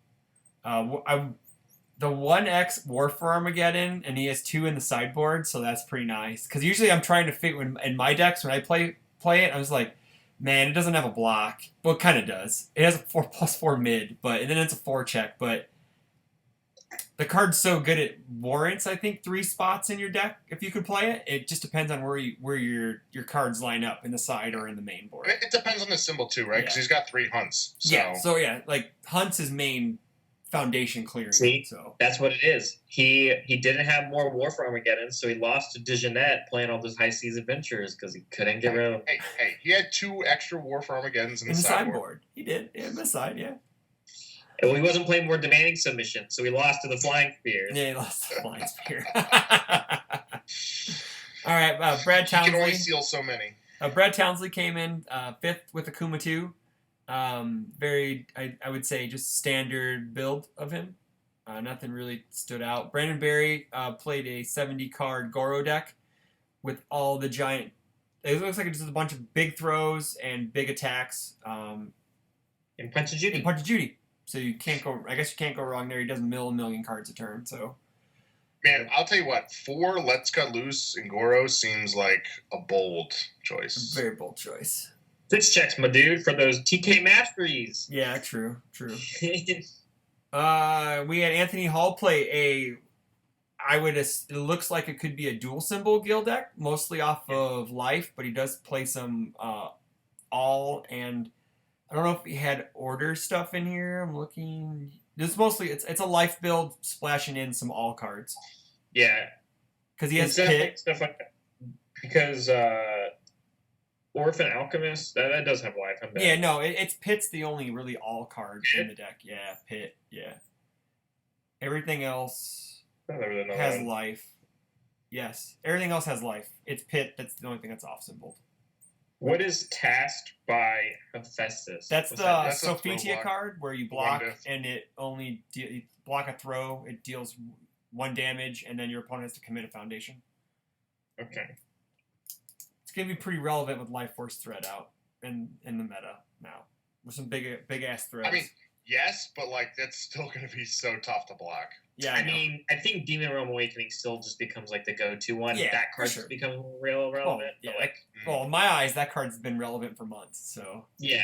The 1X War for Armageddon, and he has 2 in the sideboard, so that's pretty nice. Because usually I'm trying to figure in my decks when I play it, I was like, man, it doesn't have a block. Well, it kind of does. It has a 4+4 mid, and then it's a 4 check. But the card's so good it warrants, I think, 3 spots in your deck if you could play it. It just depends on where your cards line up in the side or in the main board. It depends on the symbol too, right? Because he's got 3 hunts. So. Like Hunt's his main foundation clearing. See, so that's what it is. He didn't have more War for Armageddon, so he lost to Dijonette playing all those High Seas Adventures because he couldn't get rid of them. Hey, he had 2 extra War for Armageddons in the sideboard. He did, in the side, Well, he wasn't playing more demanding submissions, so he lost to the Flying Spears. Yeah, he lost to the Flying Spear. All right, Brad Townsley. You can only steal so many. Brad Townsley came in 5th with Akuma 2. Very, I would say, just standard build of him. Nothing really stood out. Brandon Berry played a 70-card Goro deck with all the giant. It looks like it's just a bunch of big throws and big attacks. And Punch of Judy. So you can't go. I guess you can't go wrong there. He does mill a million cards a turn. So. Man, I'll tell you what. 4 Let's Cut Loose in Goro seems like a bold choice. A very bold choice. 6 checks, my dude, for those TK Masteries. Yeah, true. We had Anthony Hall play it looks like it could be a dual symbol guild deck, mostly off of life, but he does play some all, and I don't know if he had order stuff in here. I'm looking. This mostly it's a life build splashing in some all cards. Yeah, because he has pit stuff like that. Because Orphan Alchemist that does have life. Yeah, no, it's pit's the only really all card in the deck. Yeah, pit. Yeah, everything else has life. Yes, everything else has life. It's pit. That's the only thing that's off symbol. What is Tasked by Hephaestus? That's the Sophitia card where you block and it only you block a throw. It deals 1 damage, and then your opponent has to commit a foundation. Okay. It's gonna be pretty relevant with Life Force Thread out in the meta now. With some big ass threads. I mean, yes, but like that's still gonna be so tough to block. Yeah, I mean, I think Demon Realm Awakening still just becomes like the go-to one. Yeah, that card just becomes real relevant. Well, in my eyes, that card's been relevant for months. So yeah.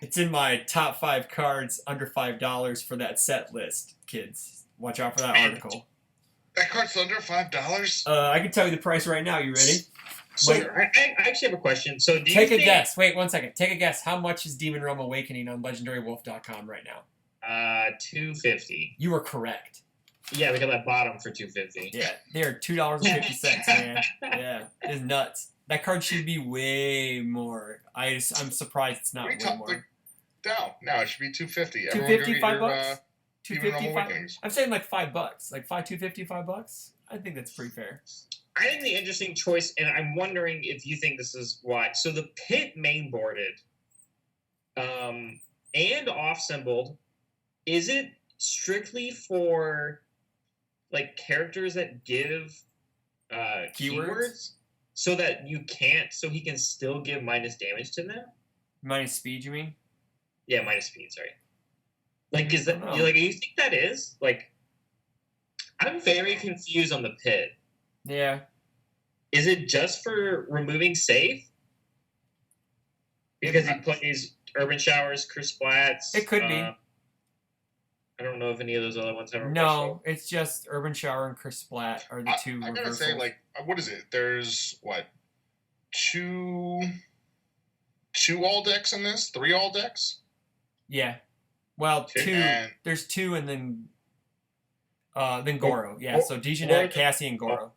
It's in my top 5 cards under $5 for that set list, kids. Watch out for that article. That card's under $5? I can tell you the price right now. You ready? So I actually have a question. So take a guess. Wait 1 second. Take a guess. How much is Demon Realm Awakening on LegendaryWolf.com right now? $2.50. You were correct. Yeah, we got that bottom for $2.50. Yeah, they are $2.50, man. Yeah, it's nuts. That card should be way more. I'm surprised it's not way more. No, it should be $2.50. $2.50, $5. $2.50. I'm saying like $5, like $2.50, $5. I think that's pretty fair. I think the interesting choice, and I'm wondering if you think this is why. So the pit mainboarded, and off symboled. Is it strictly for like characters that give keywords so that you can't, so he can still give minus damage to them? Minus speed, you mean? Yeah, minus speed. Sorry. Like, is that like? You think that is like? I'm very confused on the pit. Yeah. Is it just for removing safe? Because he plays Urban Showers, Chris Splats. It could be. I don't know if any of those other ones have a No, it's just Urban Shower and Chris Splat are the two I gotta reversals. say, like, what is it? There's what, two all decks in this? 3 all decks? Yeah. Well, Two. 2. And There's 2 and then Goro. Yeah, so Dejanet, Cassie, and Goro.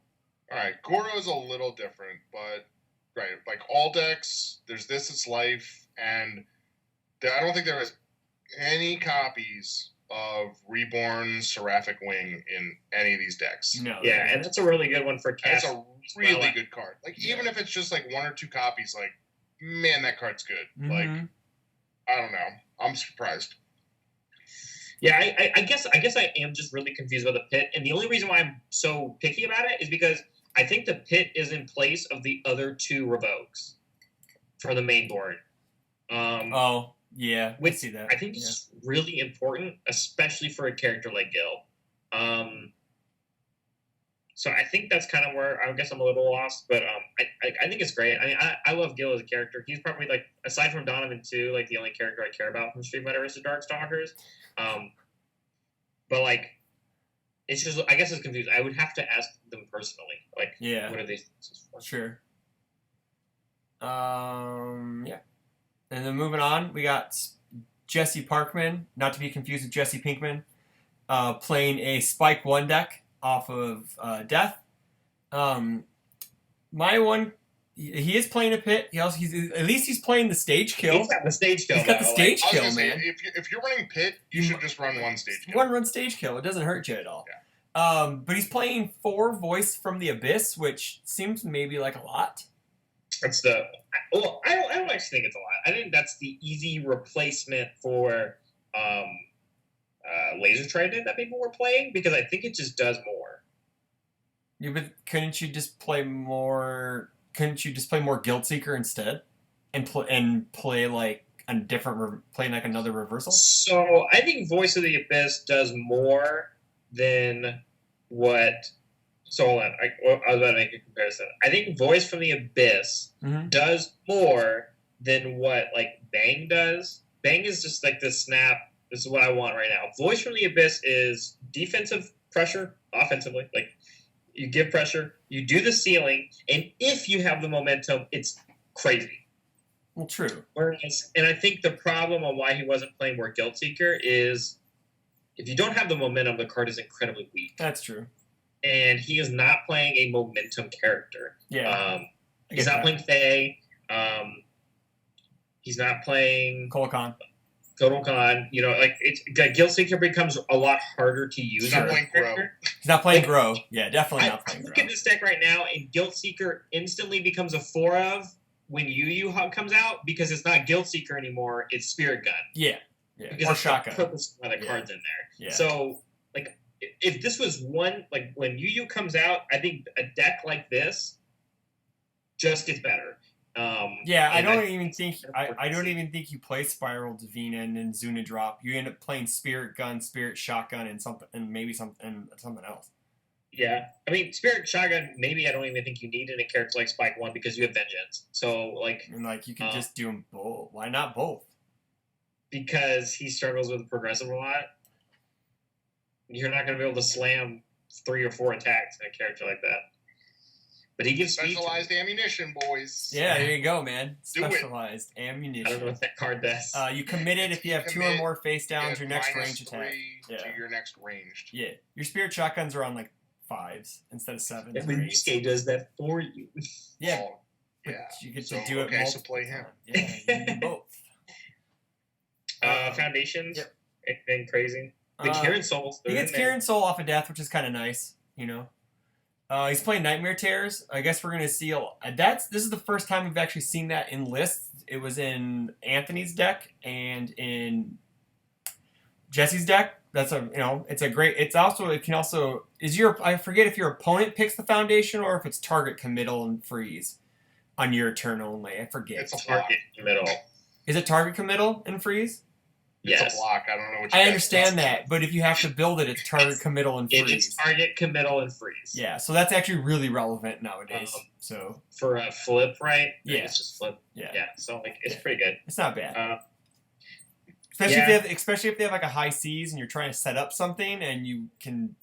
all right, Goro is a little different, but right, like all decks. There's This It's Life, and I don't think there is any copies of Reborn Seraphic Wing in any of these decks. No. Yeah, and that's a really good one for That's Cass. a really good card. Like, even if it's just like 1 or 2 copies, like, man, that card's good. Mhm. Like, I don't know. I'm surprised. Yeah, I guess I am just really confused about the pit, and the only reason why I'm so picky about it is because I think the pit is in place of the other 2 revokes for the main board. Oh, yeah. I see that. I think it's really important, especially for a character like Guile. So I think that's kind of where I guess I'm a little lost, but I think it's great. I mean, I love Guile as a character. He's probably, like, aside from Donovan 2, like, the only character I care about from Street Fighter vs. Darkstalkers. But, like, it's just, I guess it's confusing. I would have to ask them personally, like, what are these things for? Sure. Yeah. And then moving on, we got Jesse Parkman, not to be confused with Jesse Pinkman, playing a Spike 1 deck off of Death. My one, he is playing a pit. At least he's playing the stage kill. He's got the stage kill. He's got the stage I was kill, gonna say, man. if you're running pit, you should just run 1 stage kill. One run stage kill. It doesn't hurt you at all. Yeah. But he's playing 4 Voice from the Abyss, which seems maybe like a lot. That's the. Well, I don't actually think it's a lot. I think that's the easy replacement for Laser Trident that people were playing, because I think it just does more. Yeah, but couldn't you just play more? Couldn't you just play more Guilt Seeker instead, and play like a different, play like another reversal? So I think Voice of the Abyss does more than what. So hold on, I was about to make a comparison. I think Voice from the Abyss does more than what, like, Bang does. Bang is just like the snap. This is what I want right now. Voice from the Abyss is defensive pressure, offensively. Like, you give pressure, you do the ceiling, and if you have the momentum, it's crazy. Well, true. Whereas, and I think the problem on why he wasn't playing more Guilt Seeker is if you don't have the momentum, the card is incredibly weak. That's true. And he is not playing a momentum character. Yeah. He's not playing Faye. He's not playing Kolokon. Total Con. You know, like, it's Guild Seeker becomes a lot harder to use. He's not playing Grow. He's not playing Grow. Yeah, definitely not playing Grow. Grow. Look at this deck right now, and Guild Seeker instantly becomes a 4 of when Yu Hub comes out, because it's not Guild Seeker anymore, it's Spirit Gun. Yeah. Because or it's Shotgun. the purpose of the cards in there. Yeah. So, like, if this was one, like, when Yu comes out, I think a deck like this just gets better. I don't even think you play Spiral Divina and then Zuna Drop. You end up playing Spirit Gun, Spirit Shotgun, and maybe something else. Yeah, I mean, Spirit Shotgun, maybe I don't even think you need in a character like Spike 1 because you have Vengeance. So, like... And, like, you can just do them both. Why not both? Because he struggles with progressive a lot. You're not going to be able to slam 3 or 4 attacks in a character like that. But he gives specialized ammunition, boys. Yeah, there you go, man. Do specialized ammunition. I don't know what that card does. You commit it if you have 2 or more face downs, your next range attack. To your next ranged. Yeah. Your Spirit Shotguns are on, like, 5s instead of 7s. Yeah, but Yusuke does that for you. Yeah. Oh, yeah. You get to do it multiple so play him. Yeah, you do both. Foundations. Yep. Anything crazy? The Kieran Souls. He gets Kieran Soul off of Death, which is kind of nice, you know. He's playing Nightmare Terrors. I guess we're gonna see. This is the first time we've actually seen that in lists. It was in Anthony's deck and in Jesse's deck. That's it's a great. I forget if your opponent picks the foundation or if it's target committal and freeze on your turn only. I forget. It's a target committal. Is it target committal and freeze? It's Yes. a block. I don't know what you I guys understand do. that, but if you have to build it, it's target, committal, and It's freeze. target, committal, and freeze. Yeah, so that's actually really relevant nowadays. So For a flip, right? Yeah. It's just flip. yeah, Yeah. So like it's Yeah. pretty good. it's not bad. Yeah. Especially if they have like a high seas and you're trying to set up something and you can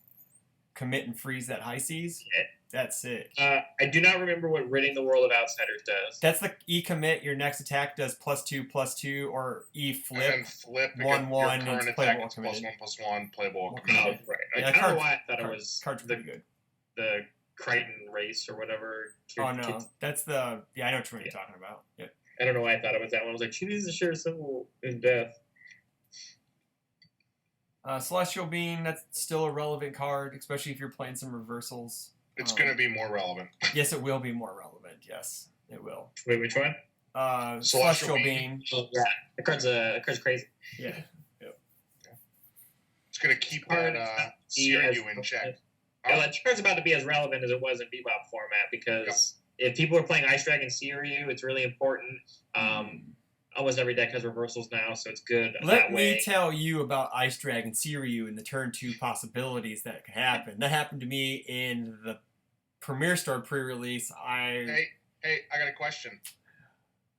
commit and freeze that high seas. Yeah. That's sick. I do not remember what Ridding the World of Outsiders does. That's the E commit. Your next attack does +2/+2, or E flip. And then flip 1/1, your current it's attack. playable It's committed. +1/+1 playable. Well, Committed. Oh, right. Yeah, I don't cards- know why I thought it Card- was Card's the pretty good. Crichton race or whatever. Oh no, that's the I know what you're talking about. Yep. I don't know why I thought it was that one. I was like, she needs to share a symbol in death. Celestial Beam, that's still a relevant card, especially if you're playing some reversals. It's going to be more relevant. Yes, it will be more relevant. Yes, it will. Wait, which one? Celestial Beam. Oh, yeah, the card's crazy. Yeah. It's going to keep that Siriu in check. Yeah, that card's about to be as relevant as it was in Bebop format because if people are playing Ice Dragon Siriu, it's really important. Almost every deck has reversals now, so it's good Let that way. me tell you about Ice Dragon Siriu and the turn 2 possibilities that could happen. That happened to me in the Premier Star pre-release. Hey, I got a question.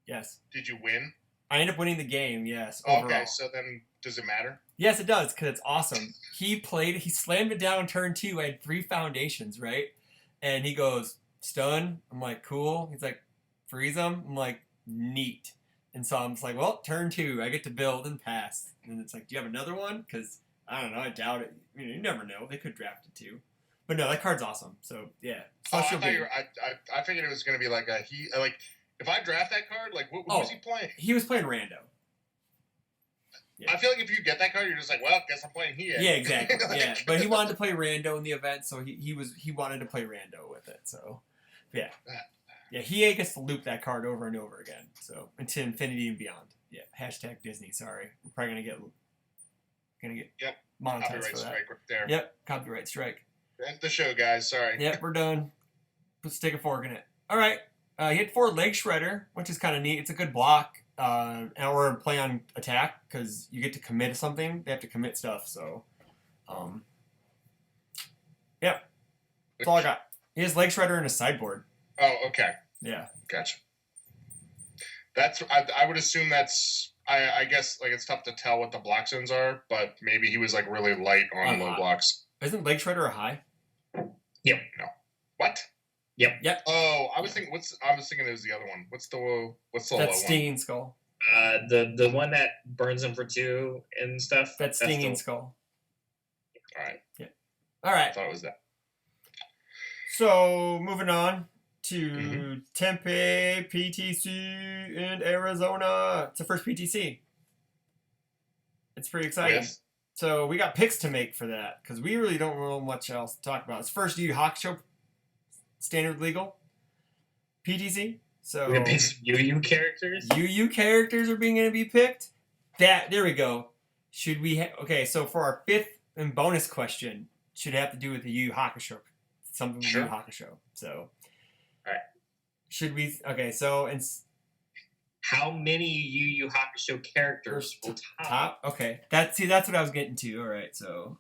Yes. Did you win? I ended up winning the game, yes. Okay, Overall. so then does it matter? Yes, it does, because it's awesome. He slammed it down turn 2. I had 3 foundations, right? And he goes, stun. I'm like, cool. He's like, freeze him. I'm like, neat. And so I'm just like, well, turn 2. I get to build and pass. And it's like, do you have another one? Because, I don't know, I doubt it. You never know. They could draft it too. But no, that card's awesome. So, yeah. I figured it was going to be like if I draft that card, like, what was he playing? He was playing rando. Yeah. I feel like if you get that card, you're just like, well, guess I'm playing here. Yeah, exactly. Yeah, but he wanted to play rando in the event, so he wanted to play rando with it. So, yeah, he gets to loop that card over and over again. So into infinity and beyond. Yeah. Hashtag Disney. Sorry, we're probably gonna get monetized Copyright for that. strike right there. Yep, copyright strike. End the show, guys. Sorry. Yep, we're done. Let's stick a fork in it. All right. He had 4 leg shredder, which is kind of neat. It's a good block. Or play on attack because you get to commit to something. They have to commit stuff. So, yep. That's all I got. He has leg shredder and a sideboard. Oh, okay. Yeah. Gotcha. That's I would assume that's I guess like it's tough to tell what the block zones are, but maybe he was like really light on low blocks. Isn't leg shredder a high? Yep. No. What? Yep. Oh, I was thinking it was the other one. What's the low one? Stinging Skull. The one that burns them for 2 and stuff. That's Stinging Skull. All right. Yeah. All right. I thought it was that. So moving on to Tempe PTC in Arizona. It's the first PTC. It's pretty exciting. Yes. So we got picks to make for that because we really don't know much else to talk about. It's first Yu Yu Hakusho standard legal PTC. So we got Yu Yu characters. Yu Yu characters are going to be picked. There we go. Should we? Okay, so for our 5th and bonus question, should it have to do with the Yu Yu Hakusho? Something with Yu Yu Hakusho. So, all right. Should we? Okay, so how many Yu Yu Hakusho characters will top? Okay, that's what I was getting to. All right, so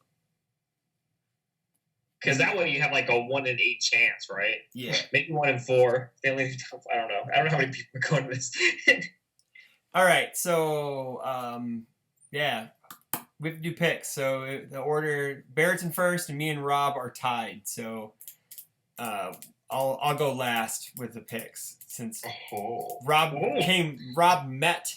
because that way you have like a 1 in 8 chance, right? Yeah, maybe 1 in 4. They only top, I don't know how many people are going to this. All right, so yeah, we have to do picks. So the order: Barrett's in first, and me and Rob are tied. So I'll go last with the picks since Rob met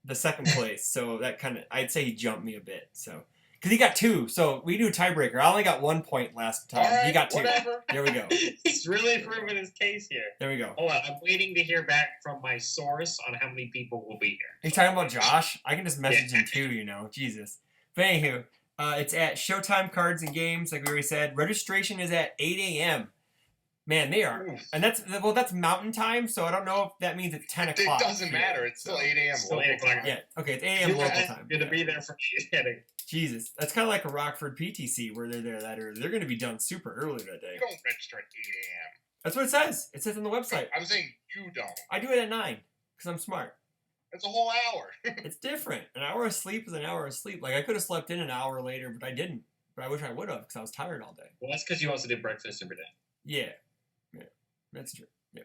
the second place, so that kind of I'd say he jumped me a bit. So because he got 2, so we do a tiebreaker. I only got 1 point last time. Right, he got 2. Whatever. There we go. He's really proving his case here. There we go. Oh, I'm waiting to hear back from my source on how many people will be here. Are you talking about Josh? I can just message him too, Jesus. But anywho, it's at Showtime Cards and Games, like we already said. Registration is at 8 a.m. Man, they are. And that's mountain time, so I don't know if that means it's 10 o'clock. It doesn't matter. It's still 8 a.m. Still 8 o'clock. Yeah, okay, it's 8 a.m. local time. You're going to be there for 8. Jesus, that's kind of like a Rockford PTC where they're there that early. They're going to be done super early that day. You don't register at 8 a.m. That's what it says. It says on the website. I'm saying you don't. I do it at 9 because I'm smart. It's a whole hour. It's different. An hour of sleep is an hour of sleep. Like I could have slept in an hour later, but I didn't. But I wish I would have because I was tired all day. Well, that's because you also did breakfast every day. Yeah, that's true. Yeah.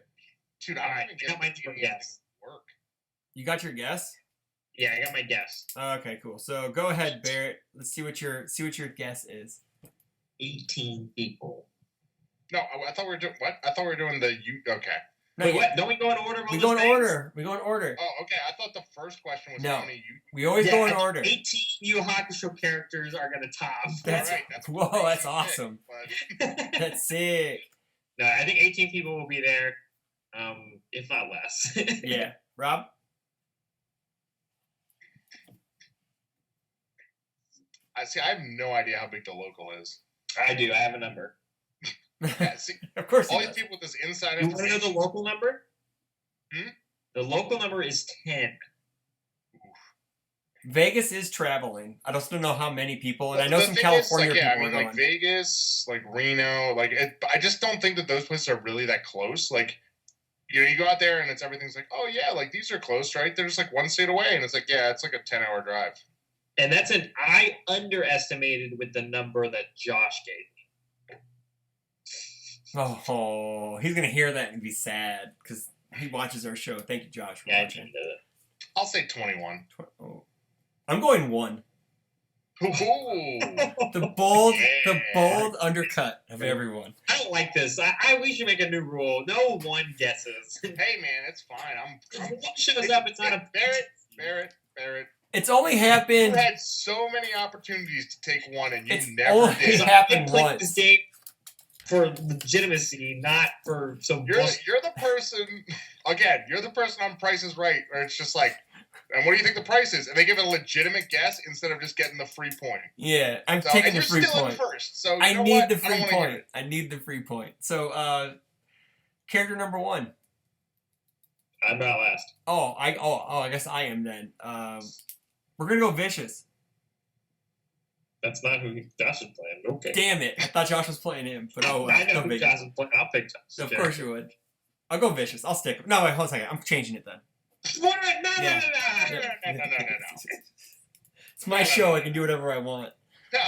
Dude, All I right, don't I got my even guess. work. You got your guess? Yeah, I got my guess. Okay, cool. So go ahead, Barrett. Let's see what your guess is. 18 people. No, I thought we were doing what? I thought we were doing the Okay. No, Wait, what? Don't we go in order? We go in order. We go in order. Oh, okay. I thought the first question was No. how many you. We always go in order. 18 Yu Hakusho characters are gonna top. That's All right, that's whoa. pretty That's sick, awesome. but- That's sick. No, I think 18 people will be there, if not less. Yeah, Rob. I see. I have no idea how big the local is. I do. I have a number. Yeah, see, Of course. all He these does. people with this inside You want to know information. the local number? Hmm? The local number is 10. Vegas is traveling. I just don't know how many people, and I know The some thing California is, like, yeah, people I mean, are like going. Vegas, like Reno, like I just don't think that those places are really that close. Like, you go out there and everything's like, oh yeah, like these are close, right? They're just like one state away, and it's like, yeah, it's like a 10-hour drive. And I underestimated with the number that Josh gave me. Oh, he's gonna hear that and be sad because he watches our show. Thank you, Josh, for Yeah, I watching. didn't know that. I'll say 21. Oh. I'm going 1. Ooh. The bold, the Yeah. bold undercut of everyone. I don't like this. We should make a new rule. No one guesses. Hey man, it's fine. If one shows up, it's not a Barrett. It's only You happened. had so many opportunities to take one, and you It's never only did. So happened I played once. this game for legitimacy, not for some bullshit. You're the person. Again, you're the person on Price is Right, where it's just like, and what do you think the price is? And they give a legitimate guess instead of just getting the free point. Yeah, I'm So, taking and the you're free still point. in first, so you I know need what? the I don't free wanna hear point. it. I need the free point. So, character number 1. I'm not last. I guess I am then. We're gonna go vicious. That's not who Josh is playing. Okay. Damn it! I thought Josh was playing him, but oh, well, I know no who biggie. Josh is playing. I'll pick Josh. Of course you would. I'll go vicious. I'll stick. No, wait, hold on a second. I'm changing it then. What? No. Yeah. No. It's my show. I can do whatever I want. No.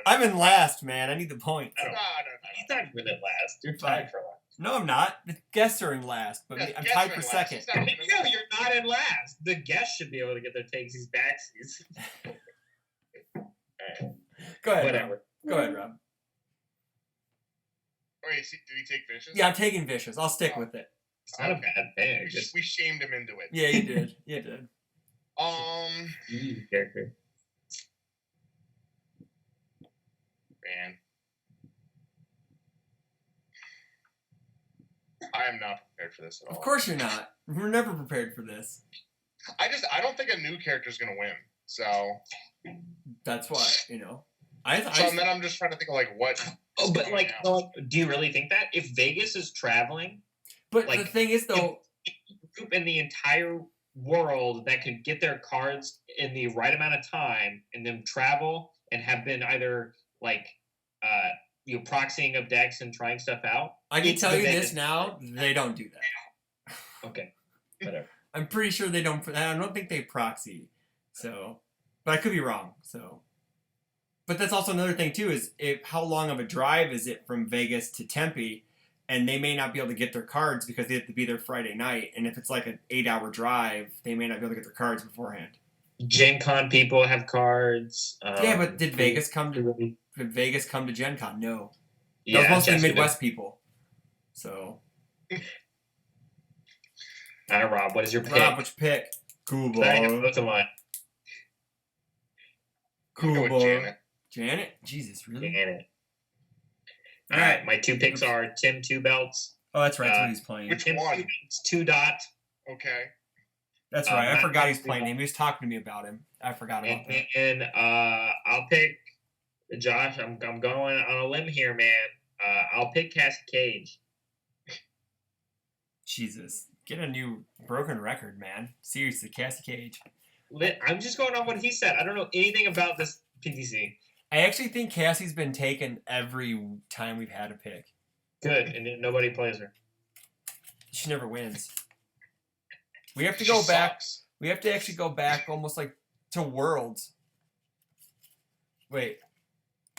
I'm in last, man. I need the point. I don't- He's not even in last. You're tied for last. No, I'm not. The guests are in last, but I'm tied for second. No, you're not in last. The guests should be able to get their takesies backsies. Go ahead. Whatever. Rob. Go ahead, Rob. Wait, did he take Vicious? Yeah, I'm taking vicious. I'll stick with it. It's not a bad thing. We shamed him into it. Yeah, you did. You did. Character. Man. I am not prepared for this at all. Of course you're not. We're never prepared for this. I don't think a new character's gonna win. So That's why, you know. and then I'm just trying to think of like what. Oh, but coming like, out. do you really think that if Vegas is traveling, But like, the thing is, though, group in the entire world that could get their cards in the right amount of time and then travel and have been either like proxying of decks and trying stuff out? I can it's tell the you Vegas- this now, they don't do that. Okay, whatever. I'm pretty sure they don't. I don't think they proxy. So, but I could be wrong. So, but that's also another thing too. Is how long of a drive is it from Vegas to Tempe, and they may not be able to get their cards because they have to be there Friday night. And if it's like an 8-hour drive, they may not be able to get their cards beforehand. Gen Con people have cards. Yeah, but did Vegas come to Gen Con? No, that was mostly Jessica Midwest people. So, did. All right, Rob, what is your pick? Rob, which pick? Cool I know boy. what's mine. I'm gonna go Cool with boy. Janet. Janet? Jesus, really? Janet. All right, my 2 picks are Tim Two Belts. Oh, that's right. That's what he's playing. Which Tim one? Two Belts, 2 Dot. Okay. That's right. I Matt forgot he's Mosley. playing him. He was talking to me about him. I forgot about that. And I'll pick Josh. I'm going on a limb here, man. I'll pick Cassie Cage. Jesus. Get a new broken record, man. Seriously, Cassie Cage. I'm just going on what he said. I don't know anything about this PTC. I actually think Cassie's been taken every time we've had a pick. Good, and nobody plays her. She never wins. We have to go back. Sucks. We have to actually go back almost like to Worlds. Wait.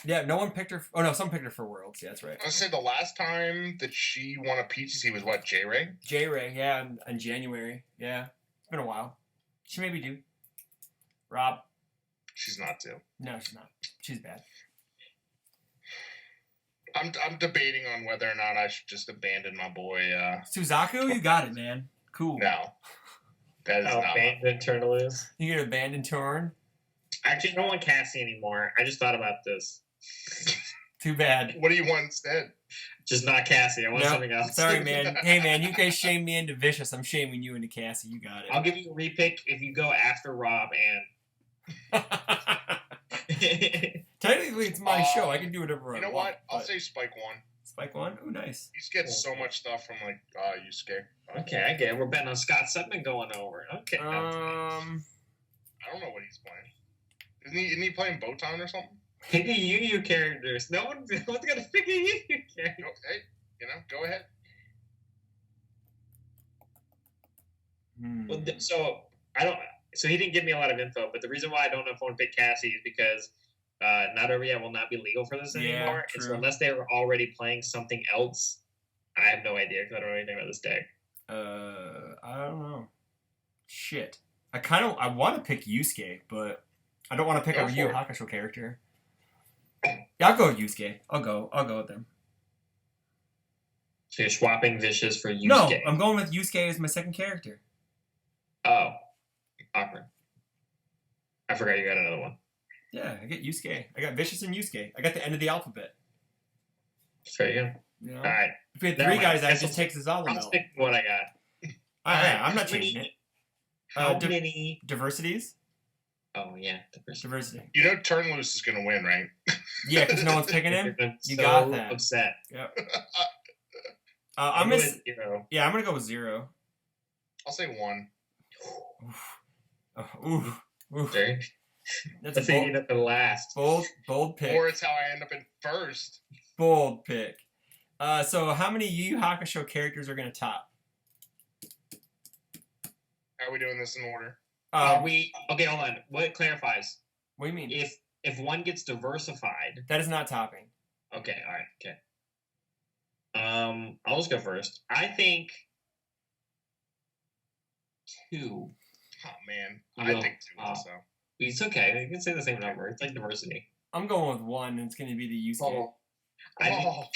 Yeah, no one picked her. Oh, no, some picked her for Worlds. Yeah, that's right. I was say the last time that she won a PTC was what, J-Ray? J-Ray, yeah, in January. Yeah, it's been a while. She maybe do. Rob? She's not due. No, she's not. She's bad. I'm debating on whether or not I should just abandon my boy. Suzaku, you got it, man. Cool. No. That is not. Abandoned Prerelease. You get abandoned Torn? Actually, I don't want Cassie anymore. I just thought about this. Too bad. What do you want instead? Just not Cassie. I want something else. Sorry, man. Hey, man, you guys shamed me into Vicious. I'm shaming you into Cassie. You got it. I'll give you a repick if you go after Rob and... Technically, it's my show. I can do whatever I want. You know what? I'll say Spike 1. Spike 1? Oh, nice. He's getting so much stuff from, like, Yusuke. Okay, I get it. We're betting on Scott Sutton going over. Okay. I don't know what he's playing. Isn't he playing Botan or something? Pick a Yu-Yu characters. No one's gonna pick a Yu-Yu character. Hey, go ahead. Well, so I don't. So he didn't give me a lot of info, but the reason why I don't know if I want to pick Cassie is because not every will not be legal for this anymore. And so unless they were already playing something else, I have no idea because I don't know anything about this deck. I don't know. Shit. I want to pick Yusuke, but I don't want to pick a Yu Hakusho character. Yeah, I'll go with Yusuke. I'll go with them. So you're swapping Vicious for Yusuke? No, I'm going with Yusuke as my second character. Oh. Awkward. I forgot you got another one. Yeah, I get Yusuke. I got Vicious and Yusuke. I got the end of the alphabet. There you go. You know? All right. If we had three guys, that just takes us all I'm sticking with what I got. I'm not changing it. How many diversities? Oh yeah, diversity. You know, Turn Loose is gonna win, right? Yeah, because no one's picking him. You so got that. Upset. Yep. I'm gonna 0. Yeah, I'm gonna go with 0. I'll say 1. Oof. That's Let's say up in last. Bold pick. Or it's how I end up in first. Bold pick. So how many Yu Yu Hakusho characters are gonna top? How are we doing this in order? Okay, hold on. What clarifies? What do you mean? If one gets diversified, that is not topping. Okay, all right, okay. I'll just go first. I think 2. Oh man, I think 2 also. It's okay. You can say the same number. It's like diversity. I'm going with 1, and it's going to be the Yusuke. Okay. I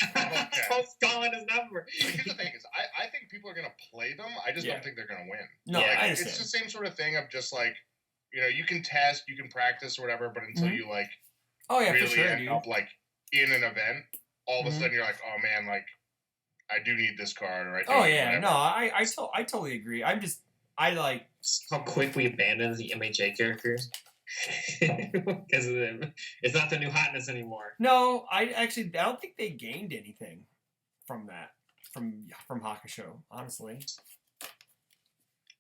was calling his number. Here's the thing: is I think people are gonna play them. I just don't think they're gonna win. No, I understand. It's the same sort of thing of just like, you can test, you can practice or whatever, but until you like, really for sure, end up like in an event, all of a sudden you're like, oh man, like I do need this card, or whatever. No, I totally agree. I like how quick we abandon the MHA characters. Because it's not the new hotness anymore. No, I don't think they gained anything from that, from Hakusho, honestly.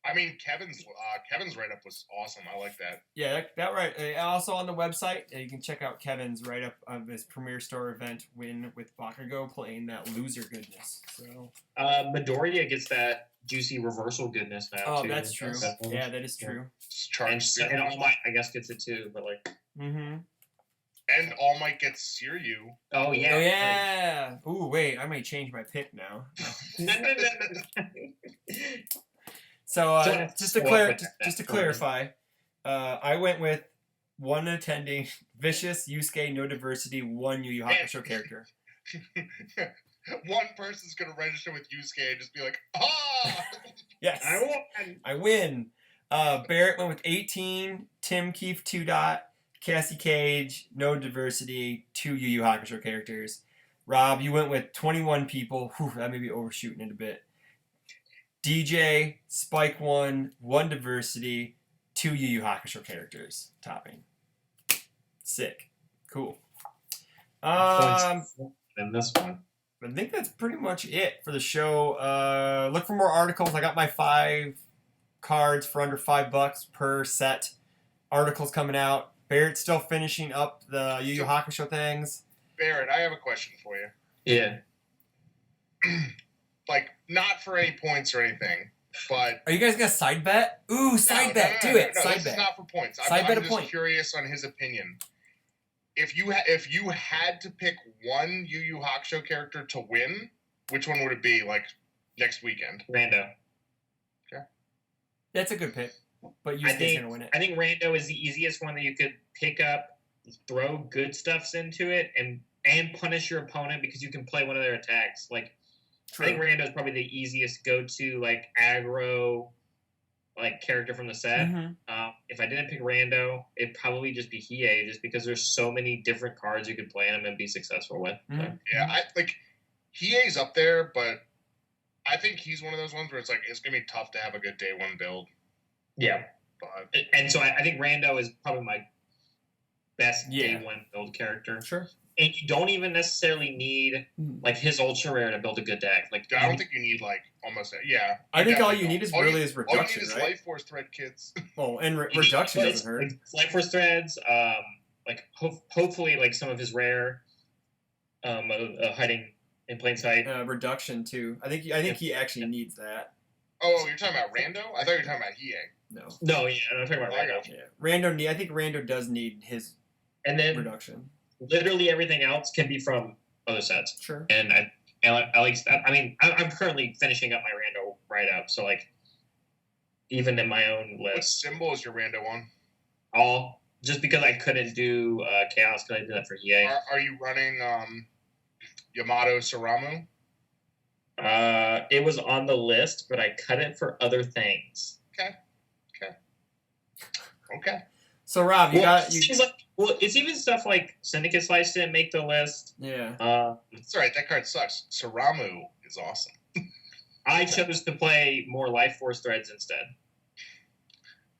I mean, Kevin's write-up was awesome. I like that. Yeah, that right. Also on the website, you can check out Kevin's write-up of his Premier Store event win with Bakugo playing that loser goodness. So Midoriya gets that juicy reversal goodness now. Oh, too. that's true. Yeah, that is true. And All Might, I guess, gets it too, but like. Mm-hmm. And All Might gets Siryu. Oh yeah. Oh yeah. Ooh, wait, I may change my pick now. No. So just to clarify, I went with 1 attending, Vicious, Yusuke, no diversity, 1 Yu Yu Hakusho character. One person's gonna register with Yusuke and just be like, ah! Yes, I win. Barrett went with 18, Tim Keefe 2 dot, Cassie Cage, no diversity, 2 Yu Yu Hakusho characters. Rob, you went with 21 people. Whew, that may be overshooting it a bit. DJ, Spike 1 diversity, 2 Yu Yu Hakusho characters topping. Sick. Cool. And this one. I think that's pretty much it for the show. Look for more articles. I got my 5 cards for under $5 per set. Articles coming out. Barrett's still finishing up the Yu Yu Hakusho things. Barrett, I have a question for you. Yeah. Like, not for any points or anything, But Are you guys gonna side bet? Ooh, side bet. Do it. No, Side this bet. is not for points. Side bet I'm a just point. curious on his opinion. If you had to pick one Yu Yu Hakusho character to win, which one would it be? Like next weekend? Rando. Okay. That's a good pick. But Yusuke's gonna win it. I think Rando is the easiest one that you could pick up, throw good stuffs into it, and punish your opponent because you can play one of their attacks. Like, True. I think Rando is probably the easiest go-to like aggro like character from the set. Mm-hmm. If I didn't pick Rando, it'd probably just be Hiei, just because there's so many different cards you could play him and be successful with. Mm-hmm. So. Yeah, I like Hiei's up there, but I think he's one of those ones where it's like it's gonna be tough to have a good day one build. Yeah, but and so I think Rando is probably my best day one build character. Sure. And you don't even necessarily need like his ultra rare to build a good deck. Like I don't think you need like almost I think all you need is really is reduction, all you need is right? Life Force Thread, kids. Oh, and reduction doesn't hurt. Like Life Force Threads, like hopefully like some of his rare, hiding in plain sight. Reduction too. I think he actually needs that. Oh, you're talking about Rando? I thought you were talking about Hiei. No, yeah, I'm talking about Rando. Yeah, Rando. I think Rando does need his reduction. Literally everything else can be from other sets. Sure. And I'm currently finishing up my Rando write-up, so like even in my own list. What symbol is your Rando one? All just because I couldn't do Chaos because I did that for EA. Are you running Yamato Saramu? It was on the list, but I cut it for other things. Okay. So Rob, it's even stuff like Syndicate Slice didn't make the list. Yeah. It's alright, that card sucks. Saramu is awesome. I chose to play more Life Force Threads instead.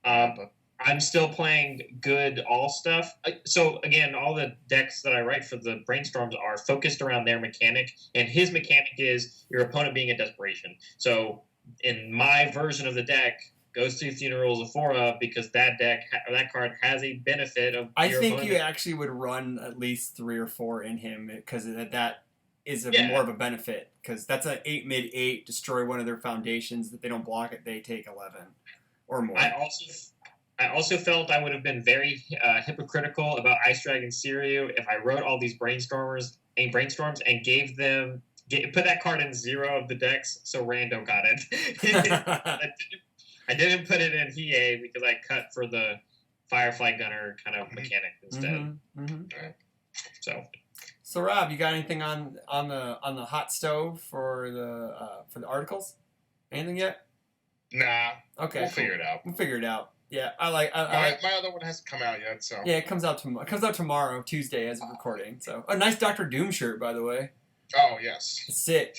I'm still playing good all stuff. So again, all the decks that I write for the brainstorms are focused around their mechanic, and his mechanic is your opponent being in desperation. So in my version of the deck, goes through Funerals of Fora because that deck or that card has a benefit of. I think you actually would run at least 3 or 4 in him because that is more of a benefit because that's an 8 mid 8 destroy one of their foundations. That they don't block it, they take 11 or more. I also felt I would have been very hypocritical about Ice Dragon Siryu if I wrote all these brainstorms and put that card in 0 of the decks so Rando got it. I didn't put it in Hiei because I cut for the Firefly Gunner kind of mechanic instead. So Rob, you got anything on the hot stove for the articles? Anything yet? Nah. Okay. We'll figure it out. We'll figure it out. Yeah, I like. My other one hasn't come out yet, so. Yeah, it comes out tomorrow, Tuesday, as of recording. So a nice Dr. Doom shirt, by the way. Oh yes. Sick.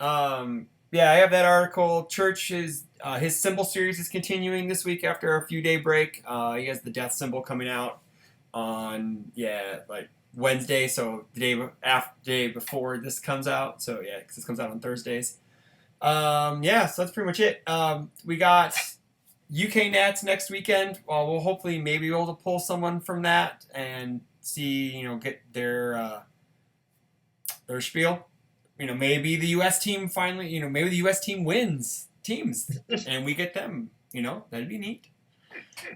Yeah, I have that article. Church is his symbol series is continuing this week after a few day break. He has the death symbol coming out on like Wednesday, so the day before this comes out. So yeah, because this comes out on Thursdays. So that's pretty much it. We got UK Nats next weekend. We'll hopefully maybe be able to pull someone from that and see, get their spiel. Maybe the U.S. team finally, maybe the U.S. team wins teams and we get them. That'd be neat.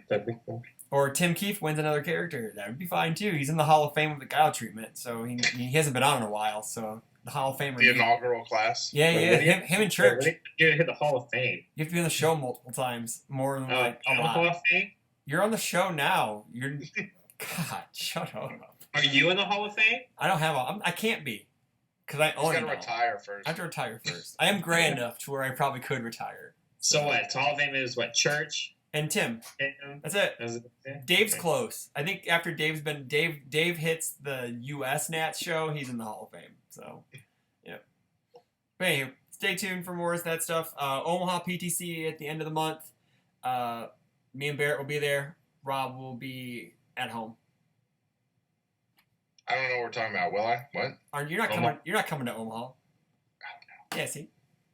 That'd be cool. Or Tim Keefe wins another character. That would be fine too. He's in the Hall of Fame with the Guile treatment, so he hasn't been on in a while. So the Hall of Famer. The inaugural class. Yeah. Him in Church. You hit the Hall of Fame. You have to be on the show multiple times, more than a lot. Hall of Fame? You're on the show now. God, shut up. Are you in the Hall of Fame? I don't have I can't be. Because I own it. You gotta retire first. I have to retire first. I am gray enough to where I probably could retire. So what? Hall of Fame is what? Church? And Tim. That's it. Dave's close. I think after Dave hits the U.S. Nats show, he's in the Hall of Fame. So, yeah. But anyway, stay tuned for more of that stuff. Omaha PTC at the end of the month. Me and Barrett will be there. Rob will be at home. I don't know what we're talking about. Will I? What? You're not coming to Omaha. Oh, no. Yeah, see?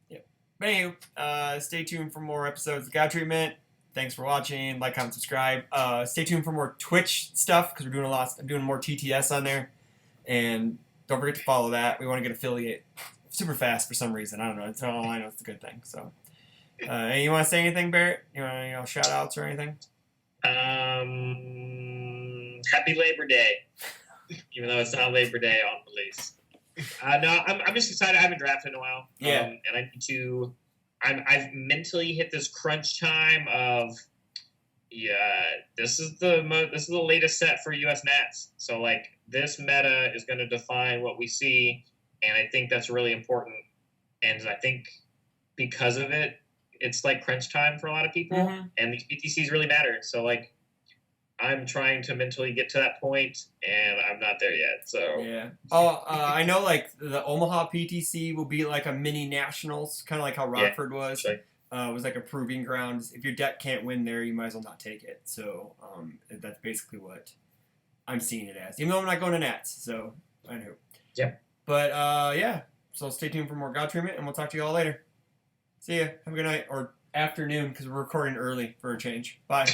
Yeah. But anywho, stay tuned for more episodes of Guile Treatment. Thanks for watching. Like, comment, subscribe. Stay tuned for more Twitch stuff because I'm doing more TTS on there. And don't forget to follow that. We want to get affiliate super fast for some reason. I don't know. It's all I know. It's a good thing. So, And you want to say anything, Barrett? You want shout outs or anything? Happy Labor Day, even though it's not Labor Day on release. No, I'm just excited. I haven't drafted in a while. Yeah. And I need to. I've mentally hit this crunch time of. This is the latest set for US Nats. So like this meta is going to define what we see, and I think that's really important. And I think because of it, it's like crunch time for a lot of people, and these PTCs really matter. So like, I'm trying to mentally get to that point, and I'm not there yet. So yeah. Oh, I know like the Omaha PTC will be like a mini nationals, kind of like how Rockford was. Sure. It was like a proving ground. If your deck can't win there, you might as well not take it. So that's basically what I'm seeing it as. Even though I'm not going to Nats, so I know. Yeah. But yeah. So stay tuned for more God Treatment, and we'll talk to you all later. See ya. Have a good night or afternoon because we're recording early for a change. Bye.